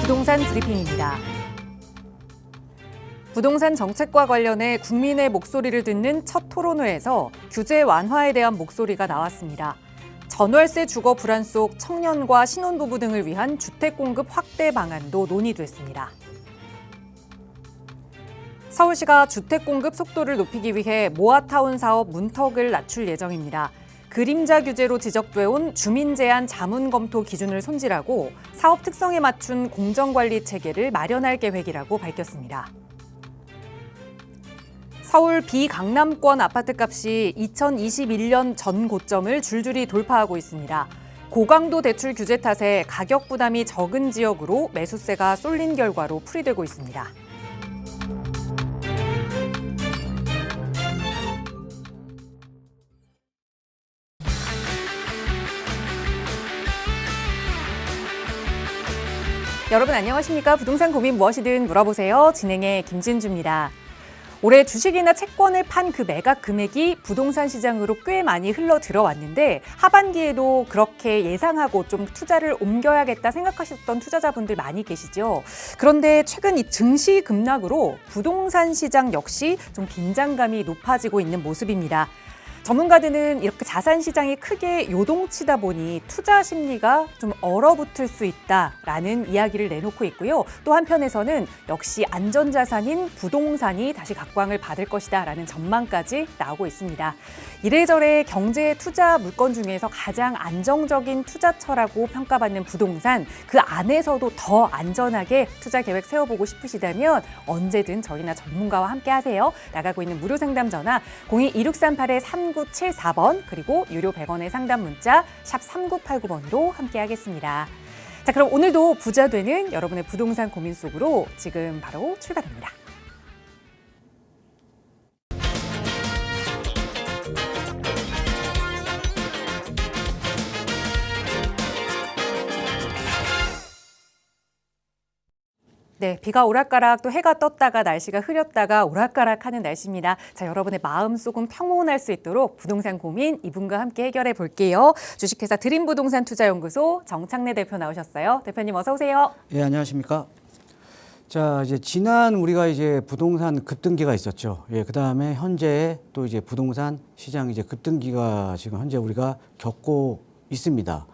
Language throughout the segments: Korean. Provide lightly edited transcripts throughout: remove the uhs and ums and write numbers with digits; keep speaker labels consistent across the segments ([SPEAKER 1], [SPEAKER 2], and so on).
[SPEAKER 1] 부동산 브리핑입니다. 부동산 정책과 관련해 국민의 목소리를 듣는 첫 토론회에서 규제 완화에 대한 목소리가 나왔습니다. 전월세 주거 불안 속 청년과 신혼부부 등을 위한 주택 공급 확대 방안도 논의됐습니다. 서울시가 주택 공급 속도를 높이기 위해 모아타운 사업 문턱을 낮출 예정입니다. 그림자 규제로 지적돼 온 주민 제한 자문 검토 기준을 손질하고 사업 특성에 맞춘 공정관리 체계를 마련할 계획이라고 밝혔습니다. 서울 비강남권 아파트값이 2021년 전 고점을 줄줄이 돌파하고 있습니다. 고강도 대출 규제 탓에 가격 부담이 적은 지역으로 매수세가 쏠린 결과로 풀이되고 있습니다. 여러분 안녕하십니까? 부동산 고민 무엇이든 물어보세요. 진행의 김진주입니다. 올해 주식이나 채권을 판 그 매각 금액이 부동산 시장으로 꽤 많이 흘러 들어왔는데 하반기에도 그렇게 예상하고 좀 투자를 옮겨야겠다 생각하셨던 투자자분들 많이 계시죠. 그런데 최근 이 증시 급락으로 부동산 시장 역시 좀 긴장감이 높아지고 있는 모습입니다. 전문가들은 이렇게 자산 시장이 크게 요동치다 보니 투자 심리가 좀 얼어붙을 수 있다라는 이야기를 내놓고 있고요. 또 한편에서는 역시 안전자산인 부동산이 다시 각광을 받을 것이다라는 전망까지 나오고 있습니다. 이래저래 경제 투자 물건 중에서 가장 안정적인 투자처라고 평가받는 부동산, 그 안에서도 더 안전하게 투자 계획 세워보고 싶으시다면 언제든 저희나 전문가와 함께 하세요. 나가고 있는 무료 상담 전화 02-2638-3974번 그리고 유료 100원의 상담 문자 샵 3989번으로 함께 하겠습니다. 자, 그럼 오늘도 부자 되는 여러분의 부동산 고민 속으로 지금 바로 출발합니다. 네, 비가 오락가락 또 해가 떴다가 날씨가 흐렸다가 오락가락하는 날씨입니다. 자, 여러분의 마음 조금 평온할 수 있도록 부동산 고민 이분과 함께 해결해 볼게요. 주식회사 드림부동산 투자연구소 정창래 대표 나오셨어요. 대표님 어서 오세요.
[SPEAKER 2] 예, 안녕하십니까? 자, 이제 지난 우리가 이제 부동산 급등기가 있었죠. 예, 그다음에 현재 또 이제 부동산 시장 이제 급등기가 지금 현재 우리가 겪고 있습니다.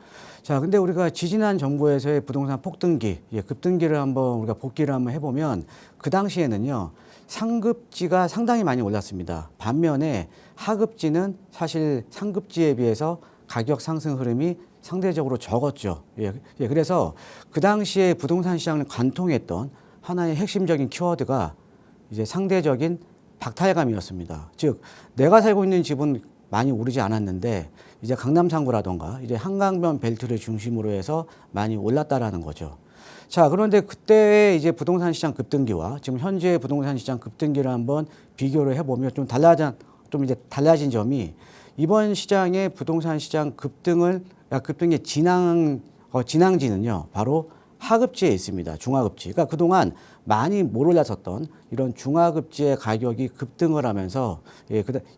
[SPEAKER 2] 자, 근데 우리가 지지난 정부에서의 부동산 폭등기, 예, 급등기를 한번 우리가 복기를 한번 해보면 그 당시에는요, 상급지가 상당히 많이 올랐습니다. 반면에 하급지는 사실 상급지에 비해서 가격 상승 흐름이 상대적으로 적었죠. 예, 그래서 그 당시에 부동산 시장을 관통했던 하나의 핵심적인 키워드가 이제 상대적인 박탈감이었습니다. 즉, 내가 살고 있는 집은 많이 오르지 않았는데 이제 강남 상구라던가 이제 한강변 벨트를 중심으로 해서 많이 올랐다라는 거죠. 자, 그런데 그때의 이제 부동산 시장 급등기와 지금 현재 부동산 시장 급등기를 한번 비교를 해보면 좀 달라진 점이 이번 시장의 부동산 시장 급등의 진앙지는요, 바로 하급지에 있습니다. 중하급지. 그러니까 그동안 많이 못 올랐었던 이런 중하급지의 가격이 급등을 하면서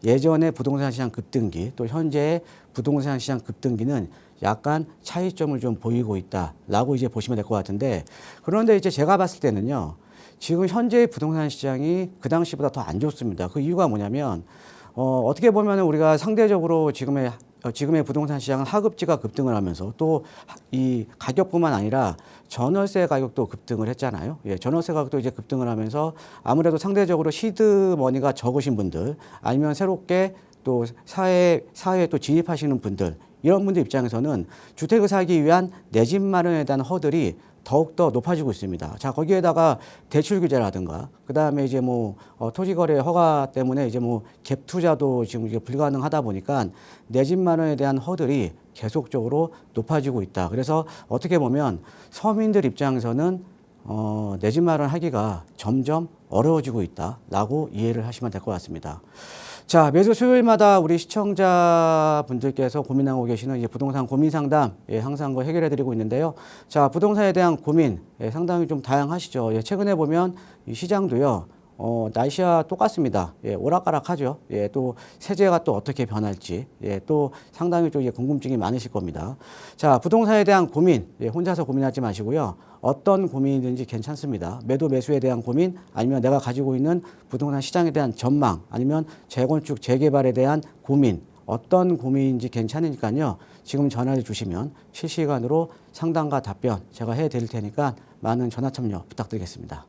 [SPEAKER 2] 예전의 부동산 시장 급등기 또 현재의 부동산 시장 급등기는 약간 차이점을 좀 보이고 있다라고 이제 보시면 될 것 같은데, 그런데 이제 제가 봤을 때는요, 지금 현재의 부동산 시장이 그 당시보다 더 안 좋습니다. 그 이유가 뭐냐면 어떻게 보면 우리가 상대적으로 지금의 부동산 시장은 하급지가 급등을 하면서 또 이 가격뿐만 아니라 전월세 가격도 급등을 했잖아요. 예, 전월세 가격도 이제 급등을 하면서 아무래도 상대적으로 시드머니가 적으신 분들 아니면 새롭게 또 사회에 또 진입하시는 분들, 이런 분들 입장에서는 주택을 사기 위한 내 집 마련에 대한 허들이 더욱더 높아지고 있습니다. 자, 거기에다가 대출 규제라든가, 그 다음에 이제 토지거래 허가 때문에 이제 갭 투자도 지금 이게 불가능하다 보니까 내 집 마련에 대한 허들이 계속적으로 높아지고 있다. 그래서 어떻게 보면 서민들 입장에서는 내 집 마련하기가 점점 어려워지고 있다라고 이해를 하시면 될 것 같습니다. 자, 매주 수요일마다 우리 시청자분들께서 고민하고 계시는 이제 부동산 고민 상담, 예, 항상 해결해 드리고 있는데요. 자, 부동산에 대한 고민, 예, 상당히 좀 다양하시죠. 예, 최근에 보면 이 시장도요, 날씨와 똑같습니다. 예, 오락가락하죠. 예, 또 세제가 또 어떻게 변할지, 예, 또 상당히 좀 이제 궁금증이 많으실 겁니다. 자, 부동산에 대한 고민, 예, 혼자서 고민하지 마시고요. 어떤 고민이든지 괜찮습니다. 매도 매수에 대한 고민, 아니면 내가 가지고 있는 부동산 시장에 대한 전망, 아니면 재건축, 재개발에 대한 고민, 어떤 고민인지 괜찮으니까요. 지금 전화를 주시면 실시간으로 상담과 답변 제가 해드릴 테니까 많은 전화 참여 부탁드리겠습니다.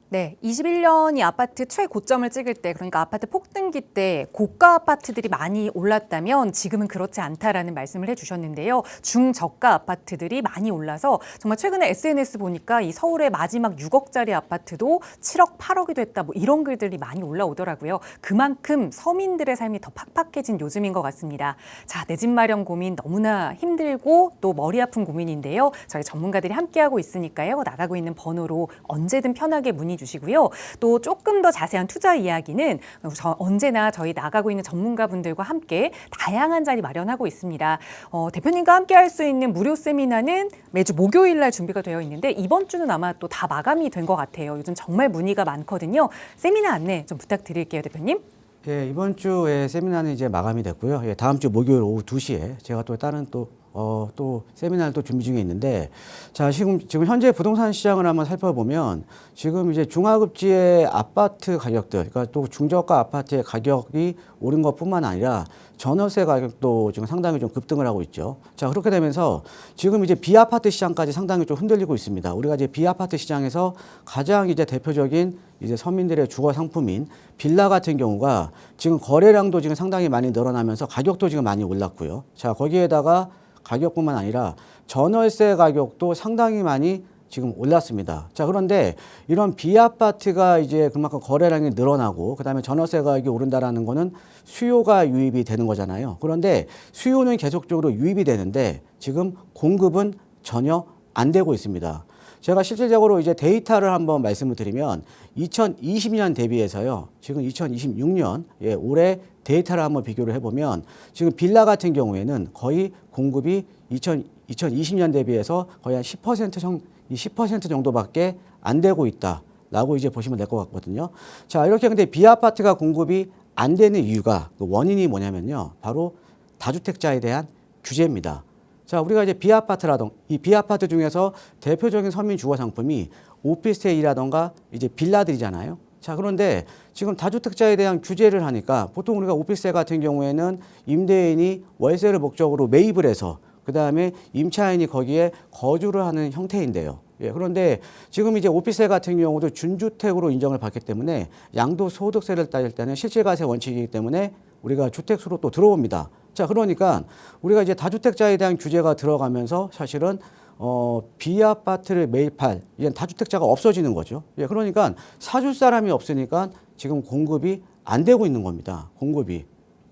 [SPEAKER 1] 네, 21년이 아파트 최고점을 찍을 때, 그러니까 아파트 폭등기 때 고가 아파트들이 많이 올랐다면 지금은 그렇지 않다라는 말씀을 해주셨는데요. 중저가 아파트들이 많이 올라서 정말 최근에 SNS 보니까 이 서울의 마지막 6억짜리 아파트도 7억, 8억이 됐다, 뭐 이런 글들이 많이 올라오더라고요. 그만큼 서민들의 삶이 더 팍팍해진 요즘인 것 같습니다. 자, 내 집 마련 고민 너무나 힘들고 또 머리 아픈 고민인데요. 저희 전문가들이 함께하고 있으니까요. 나가고 있는 번호로 언제든 편하게 문의 주시고요. 또 조금 더 자세한 투자 이야기는 언제나 저희 나가고 있는 전문가분들과 함께 다양한 자리 마련하고 있습니다. 대표님과 함께 할 수 있는 무료 세미나는 매주 목요일 날 준비가 되어 있는데 이번 주는 아마 또 다 마감이 된 것 같아요. 요즘 정말 문의가 많거든요. 세미나 안내 좀 부탁드릴게요, 대표님.
[SPEAKER 2] 예, 이번 주에 세미나는 이제 마감이 됐고요. 예, 다음 주 목요일 오후 2시에 제가 또 다른 또 세미나를 또 준비 중에 있는데, 자, 지금 현재 부동산 시장을 한번 살펴보면 지금 이제 중하급지의 아파트 가격들, 그러니까 또 중저가 아파트의 가격이 오른 것뿐만 아니라 전월세 가격도 지금 상당히 좀 급등을 하고 있죠. 자, 그렇게 되면서 지금 이제 비아파트 시장까지 상당히 좀 흔들리고 있습니다. 우리가 이제 비아파트 시장에서 가장 이제 대표적인 이제 서민들의 주거 상품인 빌라 같은 경우가 지금 거래량도 지금 상당히 많이 늘어나면서 가격도 지금 많이 올랐고요. 자, 거기에다가 가격뿐만 아니라 전월세 가격도 상당히 많이 지금 올랐습니다. 자, 그런데 이런 비아파트가 이제 그만큼 거래량이 늘어나고 그다음에 전월세 가격이 오른다라는 거는 수요가 유입이 되는 거잖아요. 그런데 수요는 계속적으로 유입이 되는데 지금 공급은 전혀 안 되고 있습니다. 제가 실질적으로 이제 데이터를 한번 말씀을 드리면 2020년 대비해서요. 지금 2026년 예, 올해 데이터를 한번 비교를 해보면 지금 빌라 같은 경우에는 거의 공급이 2020년 대비해서 거의 한 10% 정도밖에 안 되고 있다라고 이제 보시면 될 것 같거든요. 자, 이렇게 근데 비아파트가 공급이 안 되는 이유가 그 원인이 뭐냐면요. 바로 다주택자에 대한 규제입니다. 자, 우리가 이제 이 비아파트 중에서 대표적인 서민 주거 상품이 오피스텔이라던가 이제 빌라들이잖아요. 자, 그런데 지금 다주택자에 대한 규제를 하니까 보통 우리가 오피스텔 같은 경우에는 임대인이 월세를 목적으로 매입을 해서 그 다음에 임차인이 거기에 거주를 하는 형태인데요. 예, 그런데 지금 이제 오피스텔 같은 경우도 준주택으로 인정을 받기 때문에 양도소득세를 따질 때는 실질과세 원칙이기 때문에 우리가 주택수로 또 들어옵니다. 자, 그러니까 우리가 이제 다주택자에 대한 규제가 들어가면서 사실은 비아파트를 매입할 이제 다주택자가 없어지는 거죠. 예, 그러니까 사줄 사람이 없으니까 지금 공급이 안 되고 있는 겁니다. 공급이.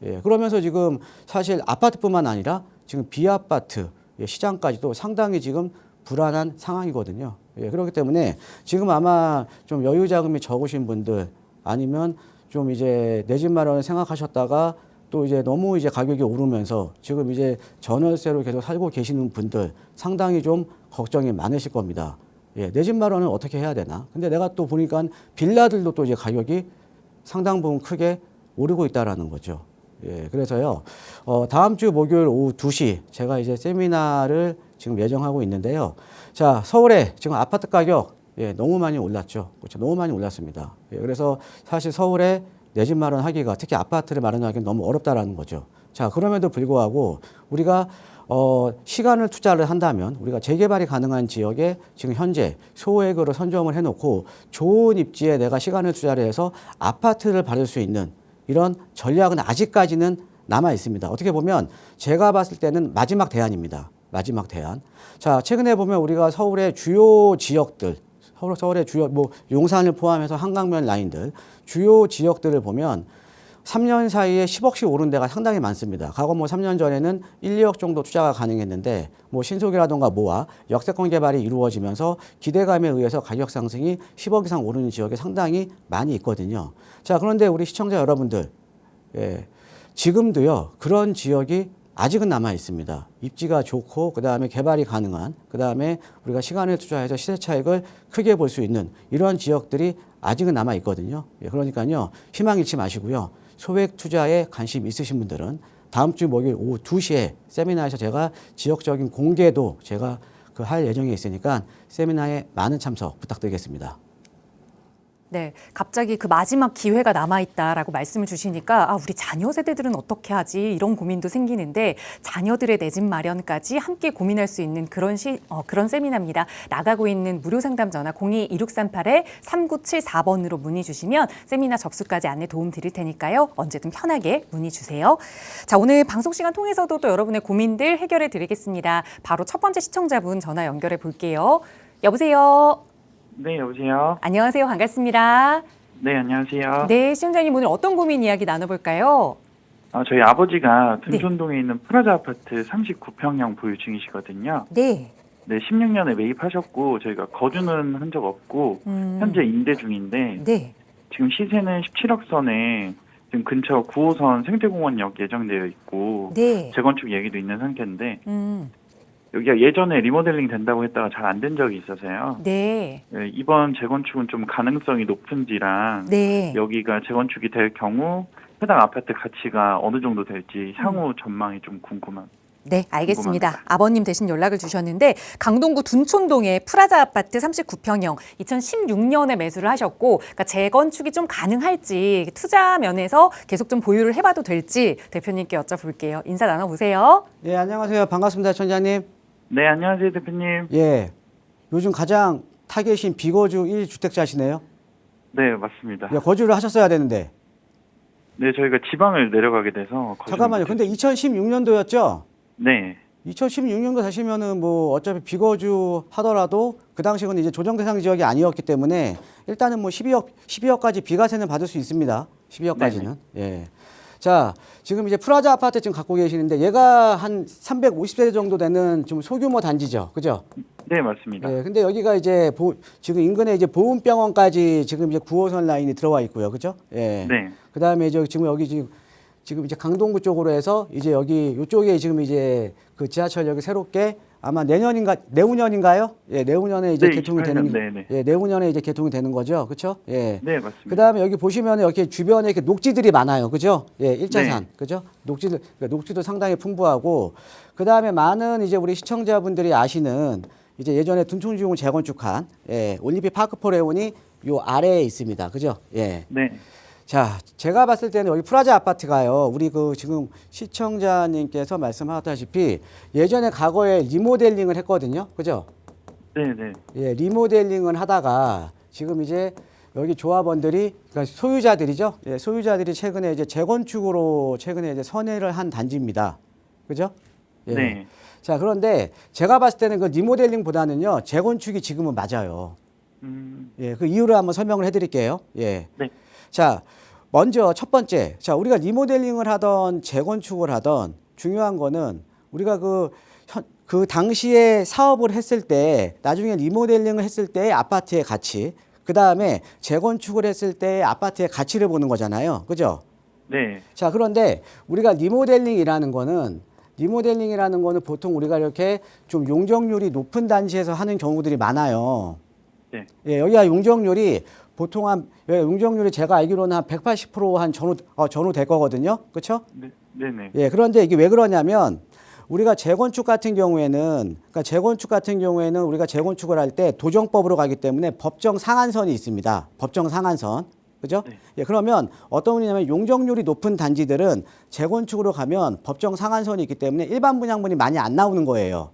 [SPEAKER 2] 예, 그러면서 지금 사실 아파트뿐만 아니라 지금 비아파트 시장까지도 상당히 지금 불안한 상황이거든요. 예, 그렇기 때문에 지금 아마 좀 여유 자금이 적으신 분들 아니면 좀 이제 내 집 마련을 생각하셨다가 또 이제 너무 이제 가격이 오르면서 지금 이제 전월세로 계속 살고 계시는 분들 상당히 좀 걱정이 많으실 겁니다. 예, 내 집 마련은 어떻게 해야 되나? 근데 내가 또 보니까 빌라들도 또 이제 가격이 상당 부분 크게 오르고 있다라는 거죠. 예, 그래서요, 다음 주 목요일 오후 2시 제가 이제 세미나를 지금 예정하고 있는데요. 자, 서울에 지금 아파트 가격, 예, 너무 많이 올랐죠. 그렇죠. 너무 많이 올랐습니다. 예, 그래서 사실 서울에 내 집 마련하기가 특히 아파트를 마련하기는 너무 어렵다라는 거죠. 자, 그럼에도 불구하고 우리가 시간을 투자를 한다면 우리가 재개발이 가능한 지역에 지금 현재 소액으로 선점을 해놓고 좋은 입지에 내가 시간을 투자를 해서 아파트를 받을 수 있는 이런 전략은 아직까지는 남아 있습니다. 어떻게 보면 제가 봤을 때는 마지막 대안입니다. 마지막 대안. 자, 최근에 보면 우리가 서울의 주요 지역들, 서울의 주요 뭐 용산을 포함해서 한강변 라인들 주요 지역들을 보면 3년 사이에 10억씩 오른 데가 상당히 많습니다. 과거 뭐 3년 전에는 1, 2억 정도 투자가 가능했는데 뭐 신속이라던가 모아 역세권 개발이 이루어지면서 기대감에 의해서 가격 상승이 10억 이상 오르는 지역이 상당히 많이 있거든요. 자, 그런데 우리 시청자 여러분들, 예, 지금도요 그런 지역이 아직은 남아 있습니다. 입지가 좋고 그다음에 개발이 가능한 그다음에 우리가 시간을 투자해서 시세 차익을 크게 볼 수 있는 이런 지역들이 아직은 남아 있거든요. 예, 그러니까요. 희망 잃지 마시고요. 소액 투자에 관심 있으신 분들은 다음 주 목요일 오후 2시에 세미나에서 제가 지역적인 공개도 제가 할 예정에 있으니까 세미나에 많은 참석 부탁드리겠습니다.
[SPEAKER 1] 네, 갑자기 그 마지막 기회가 남아있다라고 말씀을 주시니까 우리 자녀 세대들은 어떻게 하지? 이런 고민도 생기는데 자녀들의 내 집 마련까지 함께 고민할 수 있는 그런 세미나입니다. 나가고 있는 무료 상담 전화 02-2638-3974번으로 문의 주시면 세미나 접수까지 안내 도움 드릴 테니까요. 언제든 편하게 문의 주세요. 자, 오늘 방송 시간 통해서도 또 여러분의 고민들 해결해 드리겠습니다. 바로 첫 번째 시청자분 전화 연결해 볼게요. 여보세요?
[SPEAKER 3] 네, 여보세요.
[SPEAKER 1] 안녕하세요. 반갑습니다.
[SPEAKER 3] 네, 안녕하세요.
[SPEAKER 1] 네, 시청자님 오늘 어떤 고민 이야기 나눠볼까요?
[SPEAKER 3] 저희 아버지가 둔촌동에 있는 프라자 아파트 39평형 보유 중이시거든요.
[SPEAKER 1] 네.
[SPEAKER 3] 네, 16년에 매입하셨고 저희가 거주는 한 적 없고 현재 임대 중인데
[SPEAKER 1] 네.
[SPEAKER 3] 지금 시세는 17억 선에 지금 근처 9호선 생태공원역 예정되어 있고
[SPEAKER 1] 네.
[SPEAKER 3] 재건축 얘기도 있는 상태인데
[SPEAKER 1] 음.
[SPEAKER 3] 여기가 예전에 리모델링 된다고 했다가 잘 안 된 적이 있어서요.
[SPEAKER 1] 네.
[SPEAKER 3] 네, 이번 재건축은 좀 가능성이 높은지랑
[SPEAKER 1] 네.
[SPEAKER 3] 여기가 재건축이 될 경우 해당 아파트 가치가 어느 정도 될지 향후 전망이 좀 궁금합니다.
[SPEAKER 1] 네, 알겠습니다.
[SPEAKER 3] 궁금합니다.
[SPEAKER 1] 아버님 대신 연락을 주셨는데 강동구 둔촌동의 프라자 아파트 39평형 2016년에 매수를 하셨고 그러니까 재건축이 좀 가능할지 투자 면에서 계속 좀 보유를 해봐도 될지 대표님께 여쭤볼게요. 인사 나눠보세요.
[SPEAKER 2] 예, 안녕하세요. 반갑습니다, 천장님.
[SPEAKER 3] 네, 안녕하세요, 대표님.
[SPEAKER 2] 예, 요즘 가장 타겟인 비거주 1주택자시네요.
[SPEAKER 3] 네, 맞습니다.
[SPEAKER 2] 예, 거주를 하셨어야 되는데.
[SPEAKER 3] 네, 저희가 지방을 내려가게 돼서
[SPEAKER 2] 잠깐만요. 근데 2016년도였죠?
[SPEAKER 3] 네,
[SPEAKER 2] 2016년도 사시면은 뭐 어차피 비거주 하더라도 그 당시는 이제 조정 대상 지역이 아니었기 때문에 일단은 뭐 12억까지 비과세는 받을 수 있습니다. 12억까지는. 예. 자, 지금 이제 프라자 아파트 지금 갖고 계시는데 얘가 한 350세대 정도 되는 좀 소규모 단지죠. 그죠?
[SPEAKER 3] 네, 맞습니다.
[SPEAKER 2] 예. 근데 여기가 이제 지금 인근에 이제 보훈병원까지 지금 이제 9호선 라인이 들어와 있고요. 그죠? 예.
[SPEAKER 3] 네,
[SPEAKER 2] 그다음에 지금 여기 지금 이제 강동구 쪽으로 해서 이제 여기 이쪽에 지금 이제 그 지하철역이 새롭게 아마 내후년인가요? 예, 내후년에 이제
[SPEAKER 3] 네,
[SPEAKER 2] 개통이
[SPEAKER 3] 28년,
[SPEAKER 2] 되는
[SPEAKER 3] 네네.
[SPEAKER 2] 예, 내후년에 이제 개통이 되는 거죠. 그렇죠? 예.
[SPEAKER 3] 네, 맞습니다.
[SPEAKER 2] 그다음에 여기 보시면 이렇게 주변에 이렇게 녹지들이 많아요. 그죠? 예, 1차산.
[SPEAKER 3] 네.
[SPEAKER 2] 그죠? 녹지도 상당히 풍부하고 그다음에 많은 이제 우리 시청자분들이 아시는 이제 예전에 둔촌지공을 재건축한 올림픽 파크포레온이 요 아래에 있습니다. 그죠? 예.
[SPEAKER 3] 네,
[SPEAKER 2] 자, 제가 봤을 때는 여기 프라자 아파트가요. 우리 지금 시청자님께서 말씀하셨다시피 예전에 과거에 리모델링을 했거든요. 그죠?
[SPEAKER 3] 네, 네,
[SPEAKER 2] 예, 리모델링을 하다가 지금 이제 여기 조합원들이 그러니까 소유자들이죠. 예, 소유자들이 최근에 이제 재건축으로 최근에 이제 선회를 한 단지입니다. 그죠? 예.
[SPEAKER 3] 네.
[SPEAKER 2] 자, 그런데 제가 봤을 때는 그 리모델링보다는요. 재건축이 지금은 맞아요. 예, 그 이유를 한번 설명을 해 드릴게요. 예.
[SPEAKER 3] 네,
[SPEAKER 2] 자, 먼저 첫 번째. 자, 우리가 리모델링을 하던 재건축을 하던 중요한 거는 우리가 그 당시에 사업을 했을 때 나중에 리모델링을 했을 때 아파트의 가치, 그다음에 재건축을 했을 때 아파트의 가치를 보는 거잖아요. 그죠?
[SPEAKER 3] 네,
[SPEAKER 2] 자, 그런데 우리가 리모델링이라는 거는 보통 우리가 이렇게 좀 용적률이 높은 단지에서 하는 경우들이 많아요.
[SPEAKER 3] 네,
[SPEAKER 2] 예, 여기가 용적률이 보통 용적률이 제가 알기로는 한 180% 전후 될 거거든요. 그렇죠?
[SPEAKER 3] 네, 네, 네.
[SPEAKER 2] 예, 그런데 이게 왜 그러냐면 우리가 재건축 같은 경우에는 우리가 재건축을 할 때 도정법으로 가기 때문에 법정 상한선이 있습니다. 법정 상한선. 그죠?
[SPEAKER 3] 네.
[SPEAKER 2] 예, 그러면 어떤 분이냐면 용적률이 높은 단지들은 재건축으로 가면 법정 상한선이 있기 때문에 일반 분양분이 많이 안 나오는 거예요.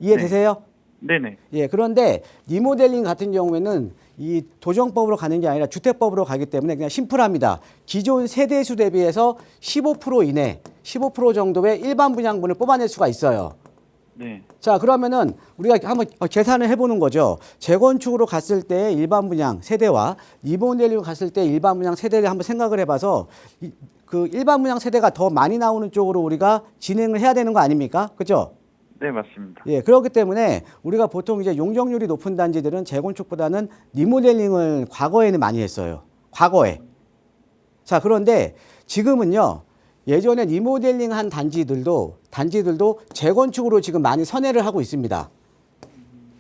[SPEAKER 2] 이해되세요?
[SPEAKER 3] 네, 네.
[SPEAKER 2] 예, 그런데 리모델링 같은 경우에는 이 도정법으로 가는 게 아니라 주택법으로 가기 때문에 그냥 심플합니다. 기존 세대수 대비해서 15% 이내, 15% 정도의 일반 분양분을 뽑아낼 수가 있어요.
[SPEAKER 3] 네,
[SPEAKER 2] 자, 그러면은 우리가 한번 계산을 해보는 거죠. 재건축으로 갔을 때 일반 분양 세대와 리모델링으로 갔을 때 일반 분양 세대를 한번 생각을 해봐서 그 일반 분양 세대가 더 많이 나오는 쪽으로 우리가 진행을 해야 되는 거 아닙니까? 그죠?
[SPEAKER 3] 네, 맞습니다.
[SPEAKER 2] 예, 그렇기 때문에 우리가 보통 이제 용적률이 높은 단지들은 재건축보다는 리모델링을 과거에는 많이 했어요. 과거에. 자, 그런데 지금은요, 예전에 리모델링한 단지들도 재건축으로 지금 많이 선회를 하고 있습니다.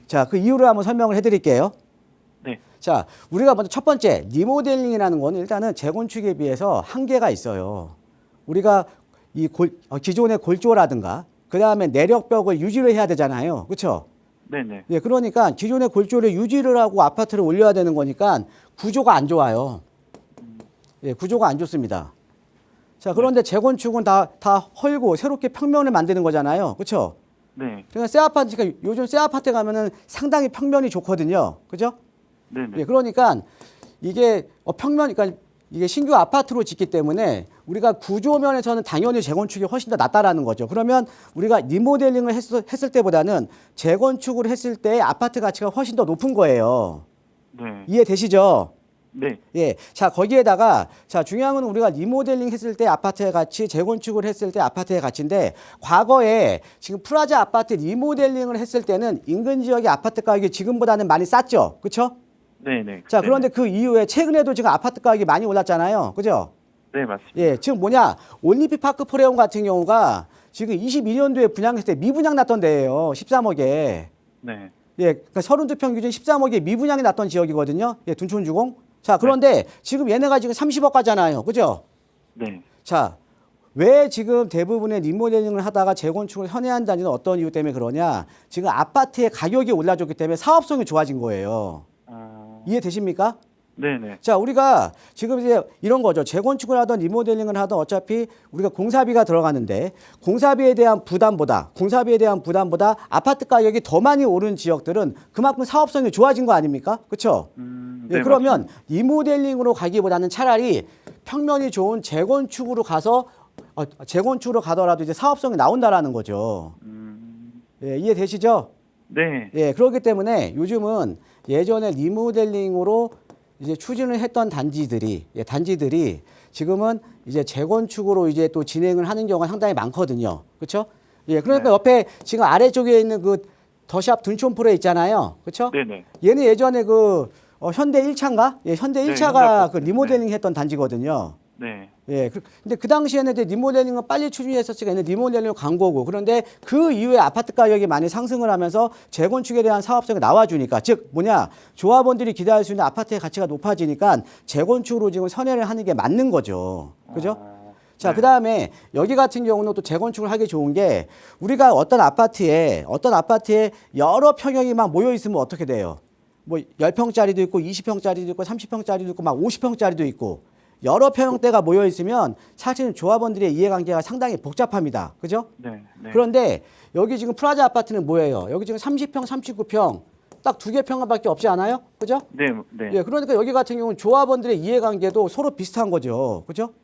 [SPEAKER 2] 자, 그 이유를 한번 설명을 해드릴게요.
[SPEAKER 3] 네.
[SPEAKER 2] 자, 우리가 먼저 첫 번째 리모델링이라는 건 일단은 재건축에 비해서 한계가 있어요. 우리가 기존의 골조라든가 그 다음에 내력벽을 유지를 해야 되잖아요. 그렇죠?
[SPEAKER 3] 네네.
[SPEAKER 2] 예, 그러니까 기존의 골조를 유지를 하고 아파트를 올려야 되는 거니까 구조가 안 좋아요. 예, 구조가 안 좋습니다. 자, 그런데 재건축은 다 헐고 새롭게 평면을 만드는 거잖아요. 그렇죠?
[SPEAKER 3] 네.
[SPEAKER 2] 그러니까 새 아파트가 요즘 새 아파트 가면은 상당히 평면이 좋거든요. 그죠?
[SPEAKER 3] 네네.
[SPEAKER 2] 예, 그러니까 이게 그러니까 이게 신규 아파트로 짓기 때문에 우리가 구조 면에서는 당연히 재건축이 훨씬 더 낫다라는 거죠. 그러면 우리가 리모델링을 했을 때보다는 재건축을 했을 때 아파트 가치가 훨씬 더 높은 거예요.
[SPEAKER 3] 네.
[SPEAKER 2] 이해되시죠?
[SPEAKER 3] 네.
[SPEAKER 2] 예. 자, 거기에다가 자, 중요한 건 우리가 리모델링 했을 때 아파트의 가치, 재건축을 했을 때 아파트의 가치인데 과거에 지금 프라자 아파트 리모델링을 했을 때는 인근 지역의 아파트 가격이 지금보다는 많이 쌌죠. 그렇죠?
[SPEAKER 3] 네네.
[SPEAKER 2] 자, 그런데 그 이후에 최근에도 지금 아파트 가격이 많이 올랐잖아요. 그죠?
[SPEAKER 3] 네, 맞습니다.
[SPEAKER 2] 예, 지금 올림픽 파크 프레온 같은 경우가 지금 22년도에 분양했을 때 미분양 났던 데예요. 13억에.
[SPEAKER 3] 네.
[SPEAKER 2] 예, 그러니까 32평 기준 13억에 미분양이 났던 지역이거든요. 예, 둔촌주공. 자, 그런데 지금 얘네가 지금 30억 가잖아요. 그죠?
[SPEAKER 3] 네.
[SPEAKER 2] 자, 왜 지금 대부분의 리모델링을 하다가 재건축을 선회한다는 어떤 이유 때문에 그러냐? 지금 아파트의 가격이 올라졌기 때문에 사업성이 좋아진 거예요. 이해되십니까?
[SPEAKER 3] 네네.
[SPEAKER 2] 자, 우리가 지금 이제 이런 거죠. 재건축을 하던 리모델링을 하던 어차피 우리가 공사비가 들어가는데 공사비에 대한 부담보다 아파트 가격이 더 많이 오른 지역들은 그만큼 사업성이 좋아진 거 아닙니까? 그렇죠?
[SPEAKER 3] 네,
[SPEAKER 2] 예, 그러면
[SPEAKER 3] 맞습니다.
[SPEAKER 2] 리모델링으로 가기보다는 차라리 평면이 좋은 재건축으로 가더라도 이제 사업성이 나온다라는 거죠. 예, 이해되시죠?
[SPEAKER 3] 네.
[SPEAKER 2] 예, 그렇기 때문에 요즘은 예전에 리모델링으로 이제 추진을 했던 단지들이 지금은 이제 재건축으로 이제 또 진행을 하는 경우가 상당히 많거든요. 그렇죠? 예, 그러니까
[SPEAKER 3] 네.
[SPEAKER 2] 옆에 지금 아래쪽에 있는 그 더샵 둔촌프레 있잖아요. 그렇죠?
[SPEAKER 3] 네네.
[SPEAKER 2] 얘는 예전에 현대 1차인가? 예, 현대
[SPEAKER 3] 네,
[SPEAKER 2] 1차가
[SPEAKER 3] 현대
[SPEAKER 2] 그 리모델링 했던 단지거든요.
[SPEAKER 3] 네.
[SPEAKER 2] 예, 근데 그 당시에는 이제 리모델링을 빨리 추진했었으니까 얘는 리모델링을 간 거고, 그런데 그 이후에 아파트 가격이 많이 상승을 하면서 재건축에 대한 사업성이 나와주니까, 즉 조합원들이 기대할 수 있는 아파트의 가치가 높아지니까 재건축으로 지금 선회를 하는 게 맞는 거죠. 그죠? 자,
[SPEAKER 3] 네.
[SPEAKER 2] 그 다음에 여기 같은 경우는 또 재건축을 하기 좋은 게 우리가 어떤 아파트에 여러 평형이 막 모여 있으면 어떻게 돼요? 뭐 10평짜리도 있고 20평짜리도 있고 30평짜리도 있고 막 50평짜리도 있고 여러 평형대가 모여 있으면 사실은 조합원들의 이해관계가 상당히 복잡합니다. 그죠?
[SPEAKER 3] 네. 네.
[SPEAKER 2] 그런데 여기 지금 프라자 아파트는 뭐예요? 여기 지금 30평, 39평 딱 2개 평밖에 없지 않아요? 그죠?
[SPEAKER 3] 네. 네.
[SPEAKER 2] 예, 그러니까 여기 같은 경우는 조합원들의 이해관계도 서로 비슷한 거죠. 그죠?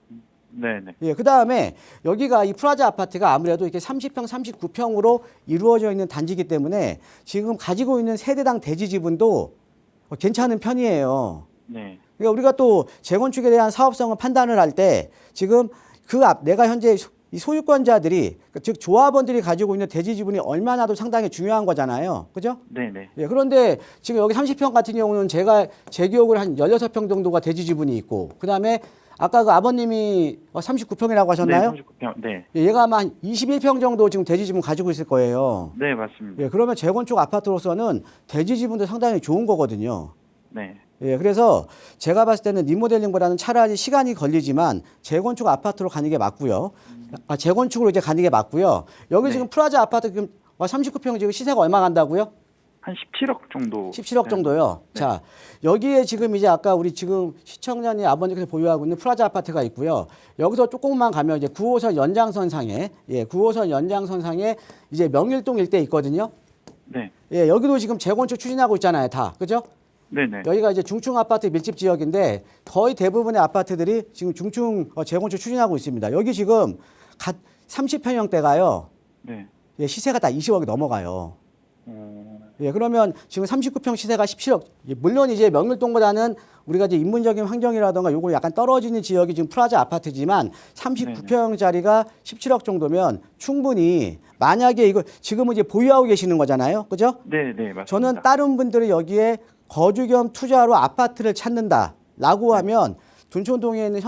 [SPEAKER 3] 네네.
[SPEAKER 2] 예, 그 다음에 여기가 이 프라자 아파트가 아무래도 이렇게 30평, 39평으로 이루어져 있는 단지이기 때문에 지금 가지고 있는 세대당 대지 지분도 괜찮은 편이에요.
[SPEAKER 3] 네.
[SPEAKER 2] 그러니까 우리가 또 재건축에 대한 사업성을 판단을 할 때 지금 내가 현재 이 소유권자들이 즉 조합원들이 가지고 있는 대지 지분이 얼마나도 상당히 중요한 거잖아요. 그죠?
[SPEAKER 3] 네네.
[SPEAKER 2] 예, 그런데 지금 여기 30평 같은 경우는 제 기억으로 한 16평 정도가 대지 지분이 있고 그다음에 아까 그 아버님이 39평이라고 하셨나요?
[SPEAKER 3] 네, 39평. 네.
[SPEAKER 2] 예, 얘가 아마 한 21평 정도 지금 대지 지분 가지고 있을 거예요.
[SPEAKER 3] 네, 맞습니다.
[SPEAKER 2] 예, 그러면 재건축 아파트로서는 대지 지분도 상당히 좋은 거거든요.
[SPEAKER 3] 네.
[SPEAKER 2] 예, 그래서 제가 봤을 때는 리모델링보다는 차라리 시간이 걸리지만 재건축 아파트로 가는 게 맞고요. 재건축으로 이제 가는 게 맞고요. 여기
[SPEAKER 3] 네.
[SPEAKER 2] 지금 프라자 아파트 지금 39평 지금 시세가 얼마 간다고요?
[SPEAKER 3] 한 17억 정도.
[SPEAKER 2] 17억 정도요.
[SPEAKER 3] 네.
[SPEAKER 2] 자, 여기에 지금 이제 아까 우리 지금 시청자님 아버님께서 보유하고 있는 프라자 아파트가 있고요. 여기서 조금만 가면 이제 9호선 연장선상에 이제 명일동 일대 있거든요.
[SPEAKER 3] 네.
[SPEAKER 2] 예, 여기도 지금 재건축 추진하고 있잖아요, 다. 그죠?
[SPEAKER 3] 네네.
[SPEAKER 2] 여기가 이제 중층 아파트 밀집 지역인데 거의 대부분의 아파트들이 지금 중층 재건축 추진하고 있습니다. 여기 지금 30평형대가요.
[SPEAKER 3] 네.
[SPEAKER 2] 예, 시세가 다 20억이 넘어가요. 예, 그러면 지금 39평 시세가 17억. 물론 이제 명일동보다는 우리가 이제 인문적인 환경이라든가 요거 약간 떨어지는 지역이 지금 프라자 아파트지만 39평짜리가 17억 정도면 충분히 만약에 이거 지금은 이제 보유하고 계시는 거잖아요. 그죠?
[SPEAKER 3] 네, 네, 맞습니다.
[SPEAKER 2] 저는 다른 분들이 여기에 거주 겸 투자로 아파트를 찾는다라고 하면 둔촌동에 있는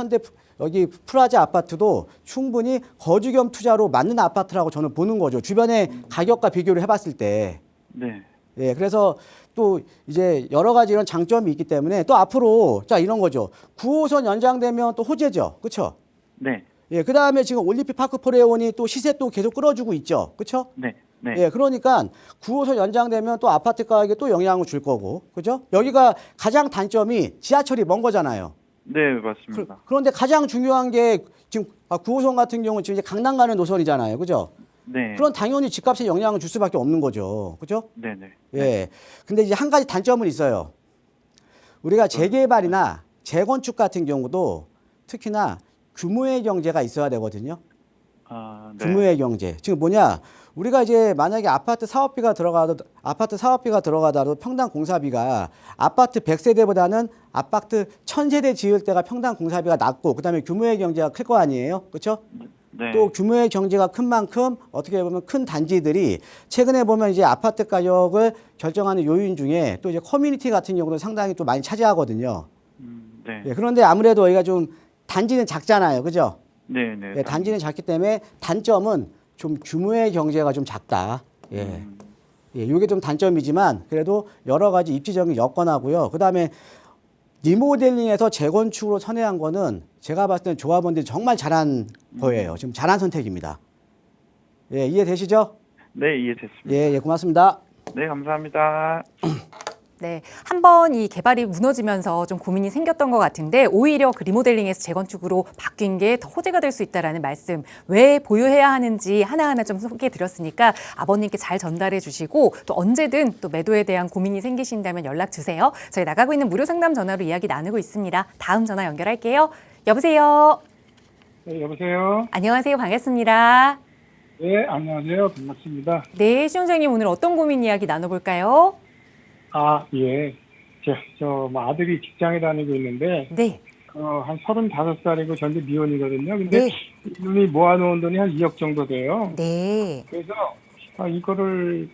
[SPEAKER 2] 여기 프라자 아파트도 충분히 거주 겸 투자로 맞는 아파트라고 저는 보는 거죠. 주변의 가격과 비교를 해봤을 때.
[SPEAKER 3] 네.
[SPEAKER 2] 예, 그래서 또 이제 여러 가지 이런 장점이 있기 때문에 또 앞으로 자 이런 거죠. 9호선 연장되면 또 호재죠. 그렇죠?
[SPEAKER 3] 네.
[SPEAKER 2] 예, 그다음에 지금 올림픽 파크 포레온이 또 시세 또 계속 끌어주고 있죠. 그렇죠?
[SPEAKER 3] 네. 네.
[SPEAKER 2] 예, 그러니까 9호선 연장되면 또 아파트 가격에 또 영향을 줄 거고. 그죠? 여기가 가장 단점이 지하철이 먼 거잖아요.
[SPEAKER 3] 네, 맞습니다.
[SPEAKER 2] 그런데 가장 중요한 게 지금 9호선 같은 경우는 지금 이제 강남 가는 노선이잖아요. 그죠?
[SPEAKER 3] 네.
[SPEAKER 2] 그럼 당연히 집값에 영향을 줄 수밖에 없는 거죠. 그죠?
[SPEAKER 3] 네, 네.
[SPEAKER 2] 예. 근데 이제 한 가지 단점은 있어요. 우리가 재개발이나 재건축 같은 경우도 특히나 규모의 경제가 있어야 되거든요.
[SPEAKER 3] 아, 네.
[SPEAKER 2] 규모의 경제. 지금 뭐냐? 우리가 이제 만약에 아파트 사업비가 들어가더라도 평당 공사비가 아파트 100세대보다는 아파트 1000세대 지을 때가 평당 공사비가 낮고 그다음에 규모의 경제가 클 거 아니에요. 그렇죠?
[SPEAKER 3] 네.
[SPEAKER 2] 또 규모의 경제가 큰 만큼 어떻게 보면 큰 단지들이 최근에 보면 이제 아파트 가격을 결정하는 요인 중에 또 이제 커뮤니티 같은 경우도 상당히 또 많이 차지하거든요.
[SPEAKER 3] 네.
[SPEAKER 2] 예, 그런데 아무래도 여기가 좀 단지는 작잖아요. 그죠?
[SPEAKER 3] 네, 네.
[SPEAKER 2] 예, 단지는 작기 때문에 단점은 좀 규모의 경제가 좀 작다. 예. 예, 이게 좀 단점이지만 그래도 여러 가지 입지적인 여건하고요. 그다음에 리모델링에서 재건축으로 선회한 거는 제가 봤을 때는 조합원들이 정말 잘한 거예요. 지금 잘한 선택입니다. 예, 이해되시죠?
[SPEAKER 3] 네, 이해됐습니다.
[SPEAKER 2] 예, 예, 고맙습니다.
[SPEAKER 3] 네, 감사합니다.
[SPEAKER 1] 네, 한번 이 개발이 무너지면서 좀 고민이 생겼던 것 같은데 오히려 그 리모델링에서 재건축으로 바뀐 게 더 호재가 될 수 있다라는 말씀, 왜 보유해야 하는지 하나하나 좀 소개해 드렸으니까 아버님께 잘 전달해 주시고 또 언제든 또 매도에 대한 고민이 생기신다면 연락 주세요. 저희 나가고 있는 무료 상담 전화로 이야기 나누고 있습니다. 다음 전화 연결할게요. 여보세요.
[SPEAKER 4] 네, 여보세요.
[SPEAKER 1] 안녕하세요. 반갑습니다.
[SPEAKER 4] 네, 안녕하세요. 반갑습니다.
[SPEAKER 1] 네, 시원장님 오늘 어떤 고민 이야기 나눠볼까요?
[SPEAKER 4] 아, 예. 뭐 아들이 직장에 다니고 있는데,
[SPEAKER 1] 네.
[SPEAKER 4] 한 35살이고 전제 미혼이거든요. 근데
[SPEAKER 1] 네.
[SPEAKER 4] 이분이 모아놓은 돈이 한 2억 정도 돼요.
[SPEAKER 1] 네.
[SPEAKER 4] 그래서 이거를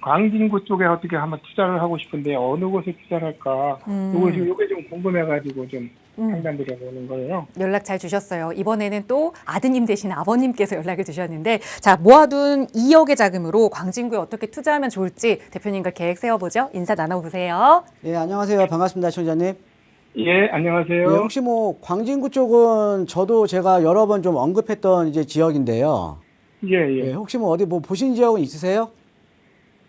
[SPEAKER 4] 광진구 쪽에 어떻게 한번 투자를 하고 싶은데 어느 곳에 투자를 할까? 요게 좀 궁금해가지고 좀 상담 드려보는 거예요.
[SPEAKER 1] 연락 잘 주셨어요. 이번에는 또 아드님 대신 아버님께서 연락을 주셨는데 자 모아둔 2억의 자금으로 광진구에 어떻게 투자하면 좋을지 대표님과 계획 세워보죠. 인사 나눠보세요.
[SPEAKER 2] 예, 안녕하세요. 반갑습니다, 총장님.
[SPEAKER 4] 예, 안녕하세요.
[SPEAKER 2] 예, 혹시 뭐 광진구 쪽은 저도 제가 여러 번 좀 언급했던 이제 지역인데요.
[SPEAKER 4] 예.
[SPEAKER 2] 예, 혹시 뭐 어디 뭐 보신 지역은 있으세요?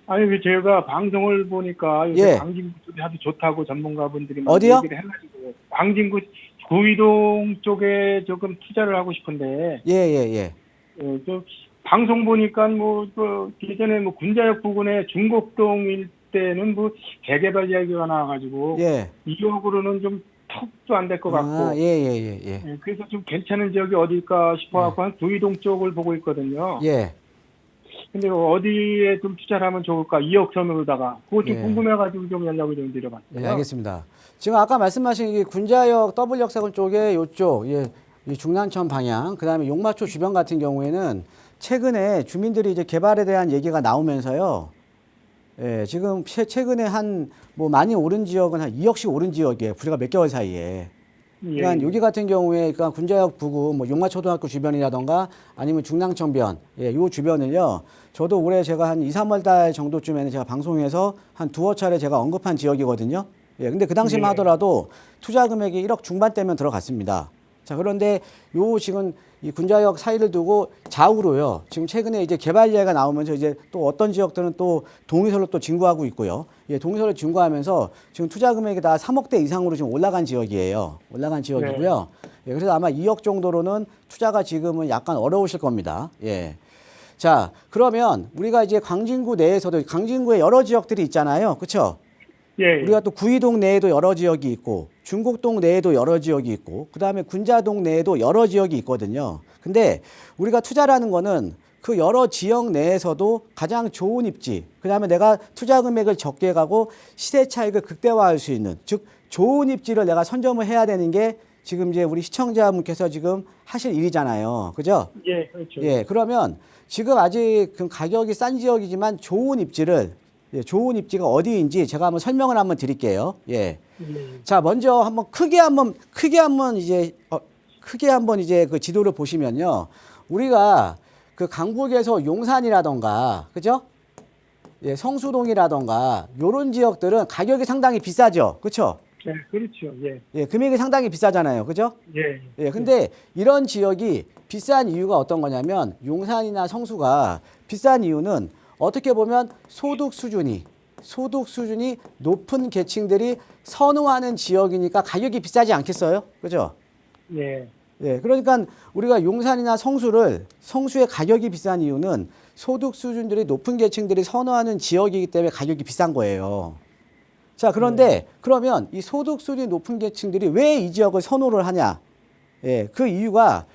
[SPEAKER 4] 아니, 제가 방송을 보니까 요새
[SPEAKER 2] 예.
[SPEAKER 4] 광진구 쪽이 아주 좋다고 전문가분들이 많이
[SPEAKER 2] 어디요?
[SPEAKER 4] 얘기를 해가지고 광진구 구이동 쪽에 조금 투자를 하고 싶은데
[SPEAKER 2] 예.
[SPEAKER 4] 저 방송 보니까 예전에 군자역 부근에 중곡동 일대는 재개발 이야기가 나와가지고
[SPEAKER 2] 예.
[SPEAKER 4] 2억으로는 좀 턱도 안 될 것 같고
[SPEAKER 2] 아, 예.
[SPEAKER 4] 그래서 좀 괜찮은 지역이 어딜까 싶어갖고 한 구이동 쪽을 보고 있거든요.
[SPEAKER 2] 예.
[SPEAKER 4] 근데 어디에 좀 투자를 하면 좋을까? 2억 선으로다가. 그거 좀
[SPEAKER 2] 예.
[SPEAKER 4] 궁금해가지고 좀 연락을 좀 드려봤어요.
[SPEAKER 2] 예, 알겠습니다. 지금 아까 말씀하신 이 군자역 W역세권 쪽에 요쪽, 예, 이 중랑천 방향, 그 다음에 용마초 주변 같은 경우에는 최근에 주민들이 이제 개발에 대한 얘기가 나오면서요. 예, 지금 최근에 많이 오른 지역은 한 2억씩 오른 지역이에요. 불과 몇 개월 사이에. 그러니까 여기 같은 경우에 그러니까 군자역 부근 용마초등학교 주변이라던가 아니면 중랑천변 요 주변을요. 저도 올해 제가 한 2, 3월 달 정도쯤에는 제가 방송에서 한 두어 차례 제가 언급한 지역이거든요. 예, 근데 그 당시만 하더라도 투자 금액이 1억 중반대면 들어갔습니다. 자, 그런데 요 지금 이 군자역 사이를 두고 좌우로요. 지금 최근에 이제 개발 이야기가 나오면서 이제 또 어떤 지역들은 또 동의서를 또 진구하고 있고요. 예, 동의서를 진구하면서 지금 투자 금액이 다 3억대 이상으로 지금 올라간 지역이에요. 올라간 지역이고요. 예, 그래서 아마 2억 정도로는 투자가 지금은 약간 어려우실 겁니다. 예. 자, 그러면 우리가 이제 광진구 내에서도 광진구에 여러 지역들이 있잖아요. 그렇죠?
[SPEAKER 4] 예.
[SPEAKER 2] 우리가 또 구이동 내에도 여러 지역이 있고 중곡동 내에도 여러 지역이 있고 그다음에 군자동 내에도 여러 지역이 있거든요. 근데 우리가 투자라는 거는 그 여러 지역 내에서도 가장 좋은 입지, 그다음에 내가 투자 금액을 적게 가고 시세 차익을 극대화할 수 있는, 즉 좋은 입지를 내가 선점을 해야 되는 게 지금 이제 우리 시청자분께서 지금 하실 일이잖아요. 그죠?
[SPEAKER 4] 예, 그렇죠.
[SPEAKER 2] 예, 그러면 지금 아직 그 가격이 싼 지역이지만 좋은 입지가 어디인지 제가 한번 설명을 한번 드릴게요. 예. 자, 먼저 한번 크게 한번 이제 크게 한번 이제 그 지도를 보시면요. 우리가 그 강북에서 용산이라던가, 그죠? 예, 성수동이라던가, 요런 지역들은 가격이 상당히 비싸죠. 그쵸?
[SPEAKER 4] 네, 그렇죠. 예,
[SPEAKER 2] 예, 금액이 상당히 비싸잖아요. 그죠?
[SPEAKER 4] 예,
[SPEAKER 2] 예, 근데 이런 지역이 비싼 이유가 어떤 거냐면 용산이나 성수가 비싼 이유는 어떻게 보면 소득 수준이 높은 계층들이 선호하는 지역이니까 가격이 비싸지 않겠어요? 그죠?
[SPEAKER 4] 예,
[SPEAKER 2] 예, 그러니까 우리가 용산이나 성수의 가격이 비싼 이유는 소득 수준들이 높은 계층들이 선호하는 지역이기 때문에 가격이 비싼 거예요. 자, 그런데 그러면 이 소득 수준이 높은 계층들이 왜 이 지역을 선호를 하냐? 예, 그 이유가